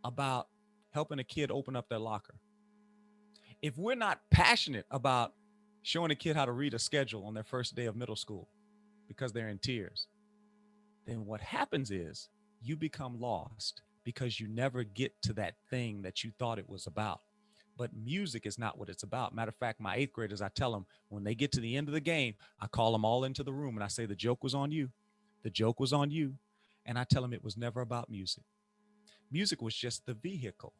about helping a kid open up their locker, if we're not passionate about showing a kid how to read a schedule on their first day of middle school because they're in tears, then what happens is you become lost, because you never get to that thing that you thought it was about. But music is not what it's about. Matter of fact, my 8th graders, I tell them, when they get to the end of the game, I call them all into the room and I say, the joke was on you. The joke was on you. And I tell them it was never about music. Music was just the vehicle.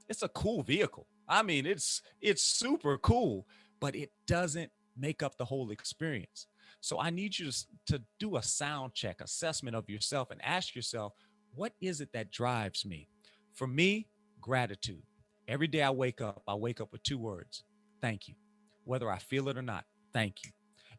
It's a cool vehicle. I mean, it's super cool, but it doesn't make up the whole experience. So I need you to do a sound check, assessment of yourself, and ask yourself, what is it that drives me? For me, gratitude. Every day I wake up with 2 words: thank you. Whether I feel it or not, thank you.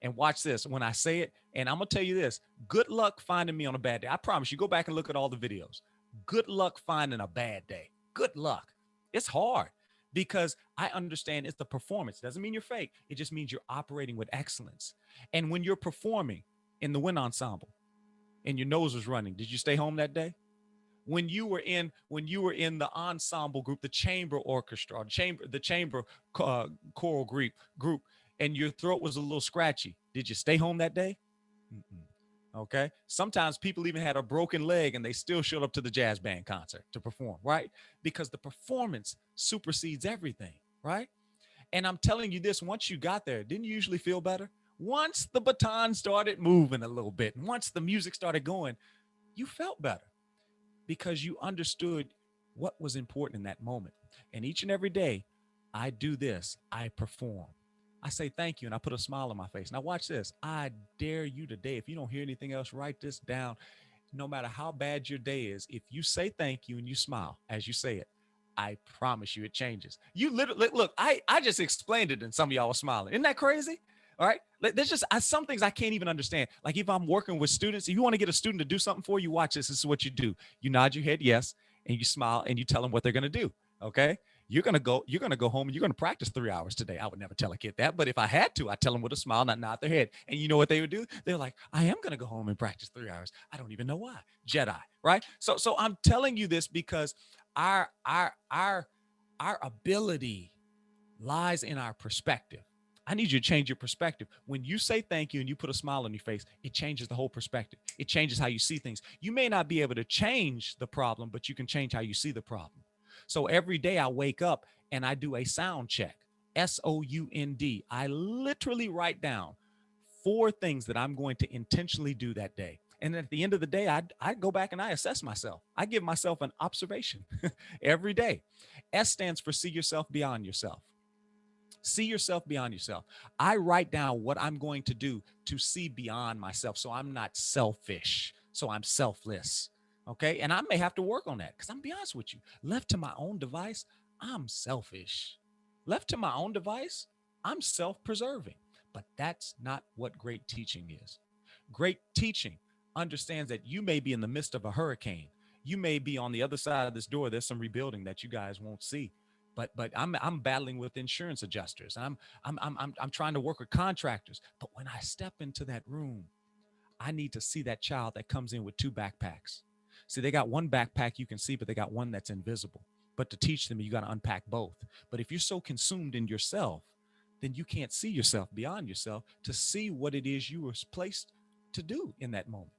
And watch this. When I say it, and I'm going to tell you this, good luck finding me on a bad day. I promise you, go back and look at all the videos. Good luck finding a bad day. Good luck. It's hard, because I understand it's the performance. It doesn't mean you're fake. It just means you're operating with excellence. And when you're performing in the wind ensemble and your nose was running, did you stay home that day? When you were in the ensemble group, the chamber orchestra, the chamber choral group, and your throat was a little scratchy, did you stay home that day? Mm-mm. Okay. Sometimes people even had a broken leg and they still showed up to the jazz band concert to perform, right? Because the performance supersedes everything, right? And I'm telling you this, once you got there, didn't you usually feel better? Once the baton started moving a little bit, and once the music started going, you felt better, because you understood what was important in that moment. And each and every day, I do this. I perform. I say thank you, and I put a smile on my face. Now watch this. I dare you today, if you don't hear anything else, write this down. No matter how bad your day is, if you say thank you and you smile as you say it, I promise you it changes. You literally, look, I just explained it and some of y'all were smiling. Isn't that crazy? All right. There's just some things I can't even understand. Like if I'm working with students, if you want to get a student to do something for you, watch this. This is what you do. You nod your head yes, and you smile and you tell them what they're going to do. Okay. You're going to go home and you're going to practice 3 hours today. I would never tell a kid that, but if I had to, I'd tell them with a smile, not nod their head. And you know what they would do? They're like, I am going to go home and practice 3 hours. I don't even know why. Jedi, right? So I'm telling you this because our ability lies in our perspective. I need you to change your perspective. When you say thank you and you put a smile on your face, it changes the whole perspective. It changes how you see things. You may not be able to change the problem, but you can change how you see the problem. So every day I wake up and I do a sound check. SOUND. I literally write down 4 things that I'm going to intentionally do that day. And at the end of the day, I go back and I assess myself. I give myself an observation every day. S stands for see yourself beyond yourself. See yourself beyond yourself. I write down what I'm going to do to see beyond myself. So I'm not selfish. So I'm selfless. Okay. And I may have to work on that because I'm be honest with you. Left to my own device, I'm selfish. Left to my own device, I'm self-preserving. But that's not what great teaching is. Great teaching understands that you may be in the midst of a hurricane. You may be on the other side of this door. There's some rebuilding that you guys won't see. But I'm battling with insurance adjusters. I'm trying to work with contractors. But when I step into that room, I need to see that child that comes in with 2 backpacks. See, they got one backpack you can see, but they got one that's invisible. But to teach them, you got to unpack both. But if you're so consumed in yourself, then you can't see yourself beyond yourself to see what it is you were placed to do in that moment.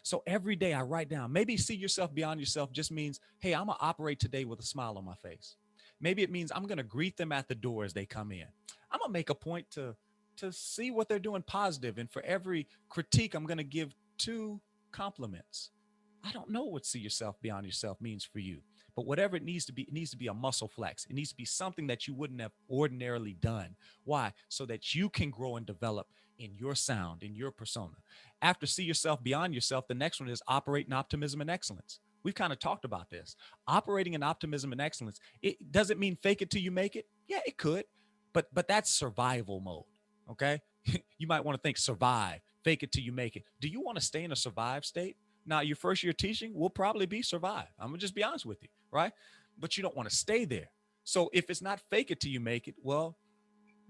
So every day I write down, maybe see yourself beyond yourself just means, hey, I'm going to operate today with a smile on my face. Maybe it means I'm going to greet them at the door as they come in. I'm going to make a point to see what they're doing positive. And for every critique, I'm going to give 2 compliments. I don't know what see yourself beyond yourself means for you, but whatever it needs to be a muscle flex. It needs to be something that you wouldn't have ordinarily done. Why? So that you can grow and develop in your sound, in your persona. After see yourself beyond yourself, the next one is operate in optimism and excellence. We've kind of talked about this. Operating in optimism and excellence. It doesn't mean fake it till you make it. Yeah, it could, but that's survival mode. Okay. You might want to think survive, fake it till you make it. Do you want to stay in a survive state? Now, your first year teaching will probably be survive. I'm gonna just be honest with you, right? But you don't want to stay there. So if it's not fake it till you make it, well,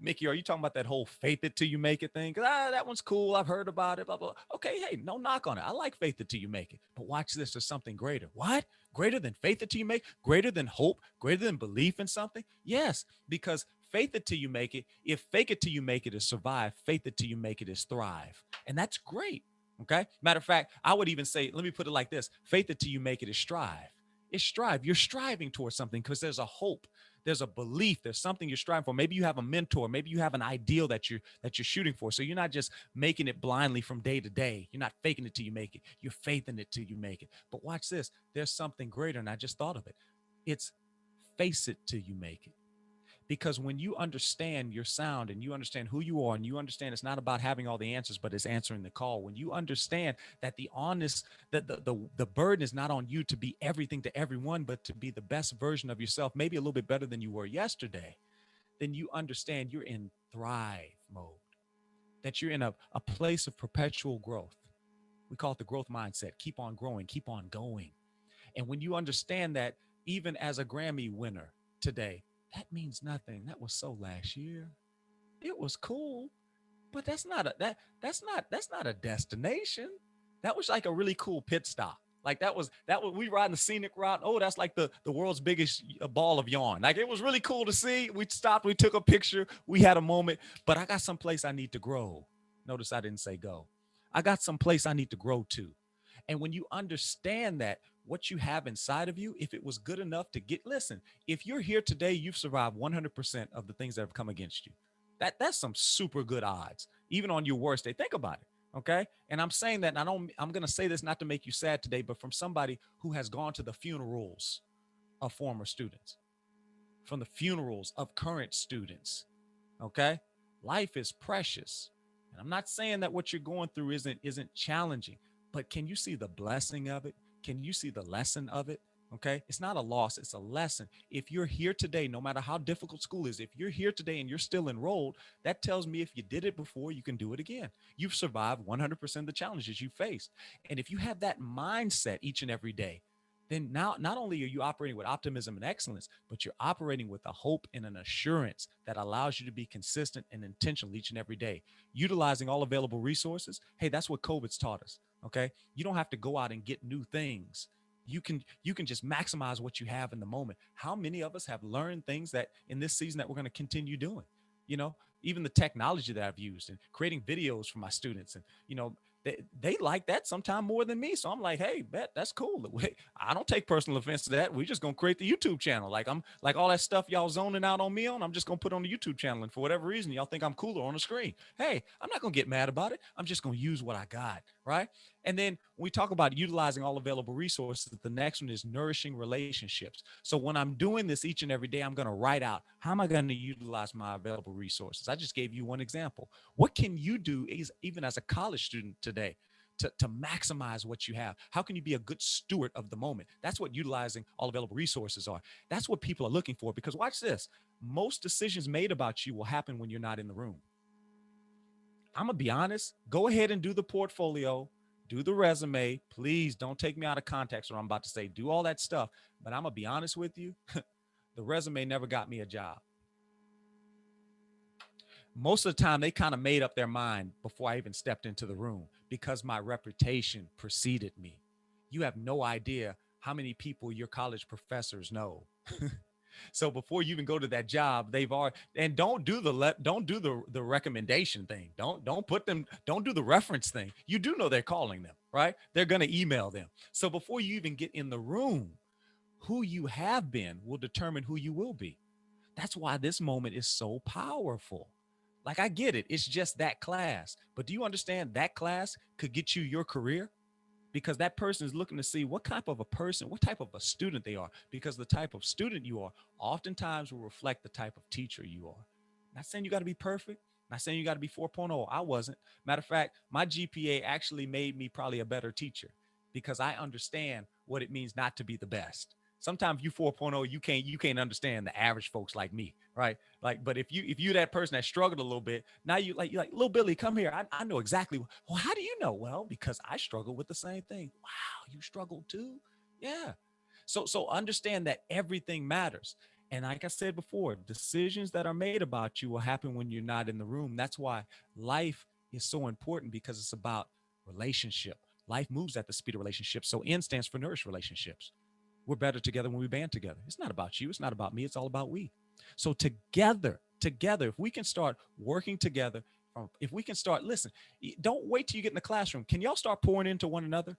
Mickey, are you talking about that whole faith it till you make it thing? Because that one's cool. I've heard about it, blah, blah. Okay, hey, no knock on it. I like faith it till you make it. But watch this, there's something greater. What? Greater than faith it till you make? Greater than hope? Greater than belief in something? Yes, because faith it till you make it. If fake it till you make it is survive, faith it till you make it is thrive. And that's great. Okay. Matter of fact, I would even say, let me put it like this. Faith it till you make it is strive. It's strive. You're striving towards something because there's a hope. There's a belief. There's something you're striving for. Maybe you have a mentor. Maybe you have an ideal that you're shooting for. So you're not just making it blindly from day to day. You're not faking it till you make it. You're faithing it till you make it. But watch this. There's something greater, and I just thought of it. It's face it till you make it. Because when you understand your sound and you understand who you are and you understand it's not about having all the answers, but it's answering the call. When you understand that the burden is not on you to be everything to everyone, but to be the best version of yourself, maybe a little bit better than you were yesterday, then you understand you're in thrive mode, that you're in a place of perpetual growth. We call it the growth mindset. Keep on growing, keep on going. And when you understand that, even as a Grammy winner today, that means nothing. That was so last year. It was cool, but that's not a destination. That was like a really cool pit stop. Like that was we riding the scenic route. Oh, that's like the world's biggest ball of yarn. Like it was really cool to see. We stopped, we took a picture, we had a moment, but I got someplace I need to grow. Notice I didn't say go. I got someplace I need to grow to. And when you understand that, what you have inside of you, if it was good enough to listen, if you're here today, you've survived 100% of the things that have come against you. That's some super good odds, even on your worst day. Think about it. Okay. And I'm saying that, and I'm going to say this not to make you sad today, but from somebody who has gone to the funerals of former students, from the funerals of current students. Okay. Life is precious. And I'm not saying that what you're going through isn't challenging, but can you see the blessing of it? Can you see the lesson of it? Okay. It's not a loss. It's a lesson. If you're here today, no matter how difficult school is, if you're here today and you're still enrolled, that tells me if you did it before, you can do it again. You've survived 100% of the challenges you faced. And if you have that mindset each and every day, then now not only are you operating with optimism and excellence, but you're operating with a hope and an assurance that allows you to be consistent and intentional each and every day, utilizing all available resources. Hey, that's what COVID's taught us. Okay. You don't have to go out and get new things. You can just maximize what you have in the moment. How many of us have learned things that in this season that we're going to continue doing? You know, even the technology that I've used and creating videos for my students and, they like that sometime more than me. So I'm like, hey, bet that's cool. I don't take personal offense to that. We're just gonna create the YouTube channel. Like I'm like all that stuff y'all zoning out on me on, I'm just gonna put on the YouTube channel. And for whatever reason, y'all think I'm cooler on the screen. Hey, I'm not gonna get mad about it. I'm just gonna use what I got, right? And then when we talk about utilizing all available resources, the next one is nourishing relationships. So when I'm doing this each and every day, I'm gonna write out how am I gonna utilize my available resources. I just gave you one example. What can you do even as a college student today to maximize what you have? How can you be a good steward of the moment? That's what utilizing all available resources are. That's what people are looking for, because watch this. Most decisions made about you will happen when you're not in the room. I'm going to be honest. Go ahead and do the portfolio, do the resume. Please don't take me out of context what I'm about to say. Do all that stuff. But I'm going to be honest with you. The resume never got me a job. Most of the time, they kind of made up their mind before I even stepped into the room because my reputation preceded me. You have no idea how many people your college professors know. So before you even go to that job, they've already, and don't do the recommendation thing. Don't do the reference thing. You do know they're calling them, right? They're going to email them. So before you even get in the room, who you have been will determine who you will be. That's why this moment is so powerful. Like, I get it. It's just that class. But do you understand that class could get you your career? Because that person is looking to see what type of a person, what type of a student they are. Because the type of student you are oftentimes will reflect the type of teacher you are. Not saying you got to be perfect. Not saying you got to be 4.0. I wasn't. Matter of fact, my GPA actually made me probably a better teacher because I understand what it means not to be the best. Sometimes you 4.0, you can't understand the average folks like me, right? Like, but if you that person that struggled a little bit, now you're like, little Billy, come here. I know exactly. Well, how do you know? Well, because I struggle with the same thing. Wow, you struggle too? Yeah. So understand that everything matters. And like I said before, decisions that are made about you will happen when you're not in the room. That's why life is so important, because it's about relationship. Life moves at the speed of relationships. So N stands for nourish relationships. We're better together when we band together. It's not about you. It's not about me. It's all about we. So together, if we can start working together, if we can start, listen, don't wait till you get in the classroom. Can y'all start pouring into one another?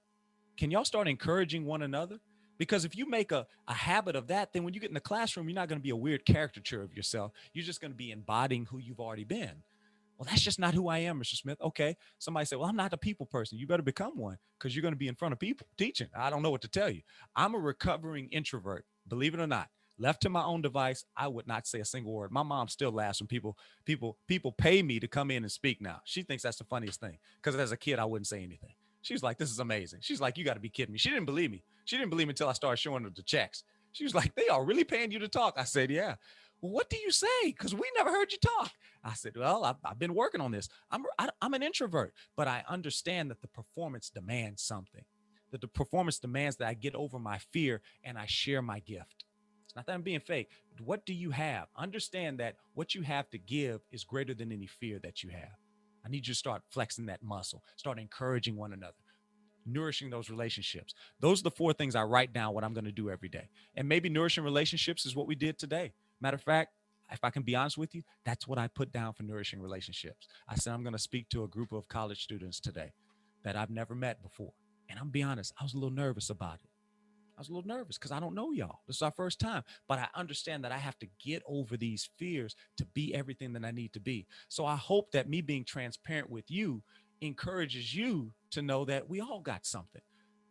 Can y'all start encouraging one another? Because if you make a habit of that, then when you get in the classroom, you're not going to be a weird caricature of yourself. You're just going to be embodying who you've already been. Well, that's just not who I am, Mr. Smith. Okay. Somebody said, well, I'm not a people person. You better become one, because you're going to be in front of people teaching. I don't know what to tell you. I'm a recovering introvert, believe it or not. Left to my own device, I would not say a single word. My mom still laughs when people pay me to come in and speak now. She thinks that's the funniest thing, because as a kid, I wouldn't say anything. She's like, this is amazing. She's like, you got to be kidding me. She didn't believe me. She didn't believe me until I started showing her the checks. She was like, they are really paying you to talk. I said, yeah. Well, what do you say? Because we never heard you talk. I said, well, I've been working on this. I'm an introvert, but I understand that the performance demands something. That the performance demands that I get over my fear and I share my gift. It's not that I'm being fake. What do you have? Understand that what you have to give is greater than any fear that you have. I need you to start flexing that muscle, start encouraging one another, nourishing those relationships. Those are the 4 things I write down what I'm going to do every day. And maybe nourishing relationships is what we did today. Matter of fact, if I can be honest with you, that's what I put down for nourishing relationships. I said, I'm going to speak to a group of college students today that I've never met before. And I'm be honest, I was a little nervous about it. I was a little nervous because I don't know y'all. This is our first time, but I understand that I have to get over these fears to be everything that I need to be. So I hope that me being transparent with you encourages you to know that we all got something.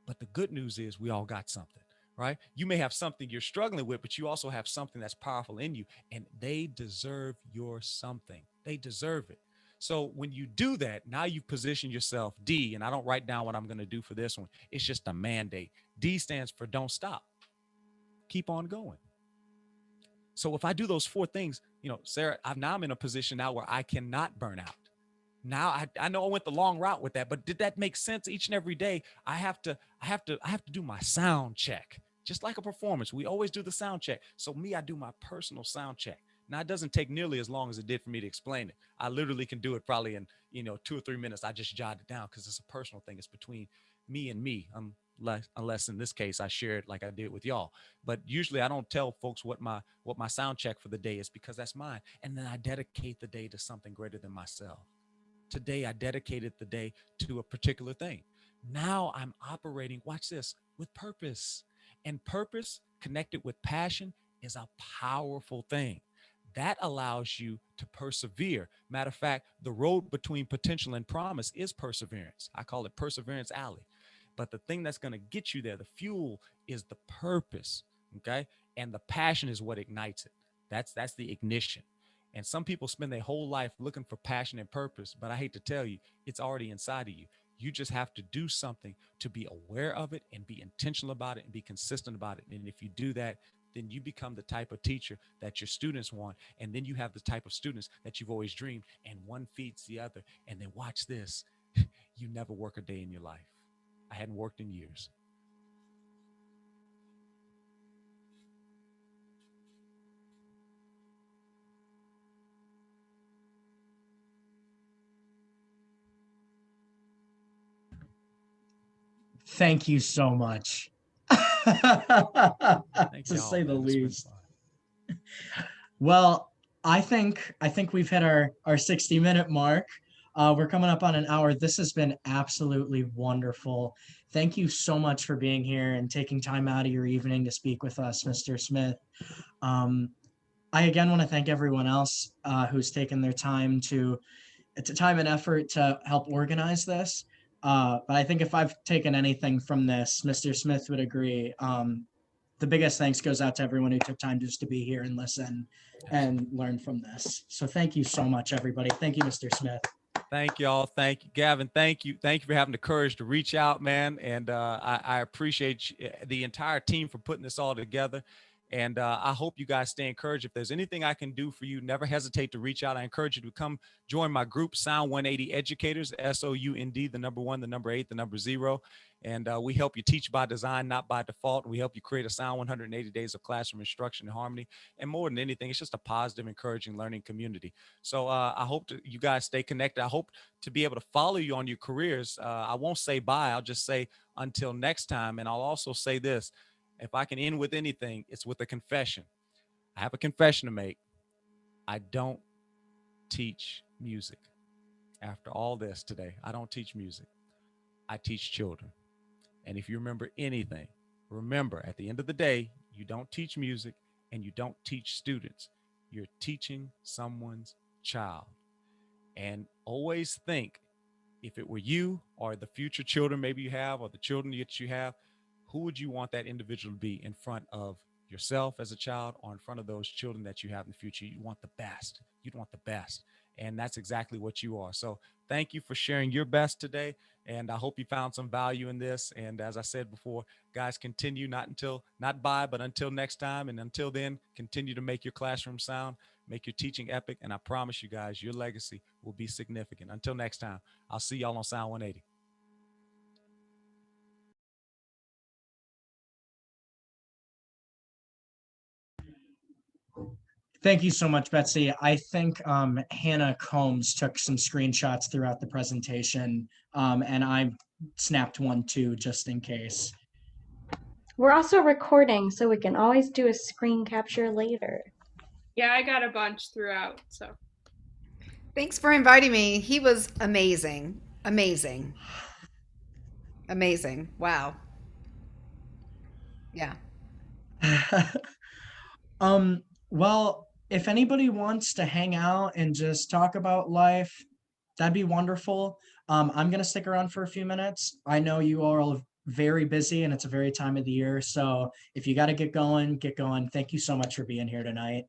But the good news is we all got something, right? You may have something you're struggling with, but you also have something that's powerful in you, and they deserve your something. They deserve it. So when you do that, now you've positioned yourself D, and I don't write down what I'm going to do for this one. It's just a mandate. D stands for don't stop. Keep on going. So if I do those 4 things, Sarah, I'm in a position now where I cannot burn out. Now I know I went the long route with that, but did that make sense? Each and every day, I have to do my sound check, just like a performance. We always do the sound check. So I do my personal sound check. Now it doesn't take nearly as long as it did for me to explain it. I literally can do it probably in 2 or 3 minutes. I just jot it down because it's a personal thing. It's between me and me. Unless in this case I share it like I did with y'all. But usually I don't tell folks what my sound check for the day is, because that's mine. And then I dedicate the day to something greater than myself, today I dedicated the day to a particular thing. Now I'm operating, watch this, with purpose. And purpose connected with passion is a powerful thing. That allows you to persevere. Matter of fact, the road between potential and promise is perseverance. I call it Perseverance Alley. But the thing that's going to get you there, the fuel, is the purpose. Okay. And the passion is what ignites it. That's the ignition. And some people spend their whole life looking for passion and purpose, but I hate to tell you, it's already inside of you. You just have to do something to be aware of it and be intentional about it and be consistent about it. And if you do that, then you become the type of teacher that your students want. And then you have the type of students that you've always dreamed, and one feeds the other. And then watch this. You never work a day in your life. I hadn't worked in years. Thank you so much. Thank To y'all, say the man. It's been least. fun. Well, I think we've hit our 60-minute mark. We're coming up on an hour. This has been absolutely wonderful. Thank you so much for being here and taking time out of your evening to speak with us, Mr. Smith. I again want to thank everyone else who's taken their time time and effort to help organize this. But I think if I've taken anything from this, Mr. Smith would agree. The biggest thanks goes out to everyone who took time just to be here and listen and learn from this. So thank you so much, everybody. Thank you, Mr. Smith. Thank y'all. Thank you, Gavin. Thank you. Thank you for having the courage to reach out, man. And I appreciate the entire team for putting this all together. And I hope you guys stay encouraged. If there's anything I can do for you, never hesitate to reach out. I encourage you to come join my group, Sound 180 Educators, SOUND, the number 1, the number 8, the number 0. And we help you teach by design, not by default. We help you create a sound 180 days of classroom instruction and harmony. And more than anything, it's just a positive, encouraging learning community. So I hope you guys stay connected. I hope to be able to follow you on your careers. I won't say bye. I'll just say until next time. And I'll also say this. If I can end with anything, it's with a confession. I have a confession to make. I don't teach music. After all this today, I don't teach music. I teach children. And if you remember anything, remember at the end of the day, you don't teach music and you don't teach students. You're teaching someone's child. And always think, if it were you or the future children maybe you have, or the children that you have, who would you want that individual to be in front of yourself as a child, or in front of those children that you have in the future? You want the best. You'd want the best. And that's exactly what you are. So thank you for sharing your best today. And I hope you found some value in this. And as I said before, guys, continue not bye, but until next time. And until then, continue to make your classroom sound, make your teaching epic. And I promise you guys, your legacy will be significant. Until next time, I'll see y'all on Sound 180. Thank you so much, Betsy. I think Hannah Combs took some screenshots throughout the presentation, and I snapped one too, just in case. We're also recording, so we can always do a screen capture later. Yeah, I got a bunch throughout, so. Thanks for inviting me. He was amazing. Amazing. Amazing. Wow. Yeah. Well, if anybody wants to hang out and just talk about life, that'd be wonderful. I'm gonna stick around for a few minutes. I know you all are very busy and it's a very time of the year. So if you got to get going, get going. Thank you so much for being here tonight.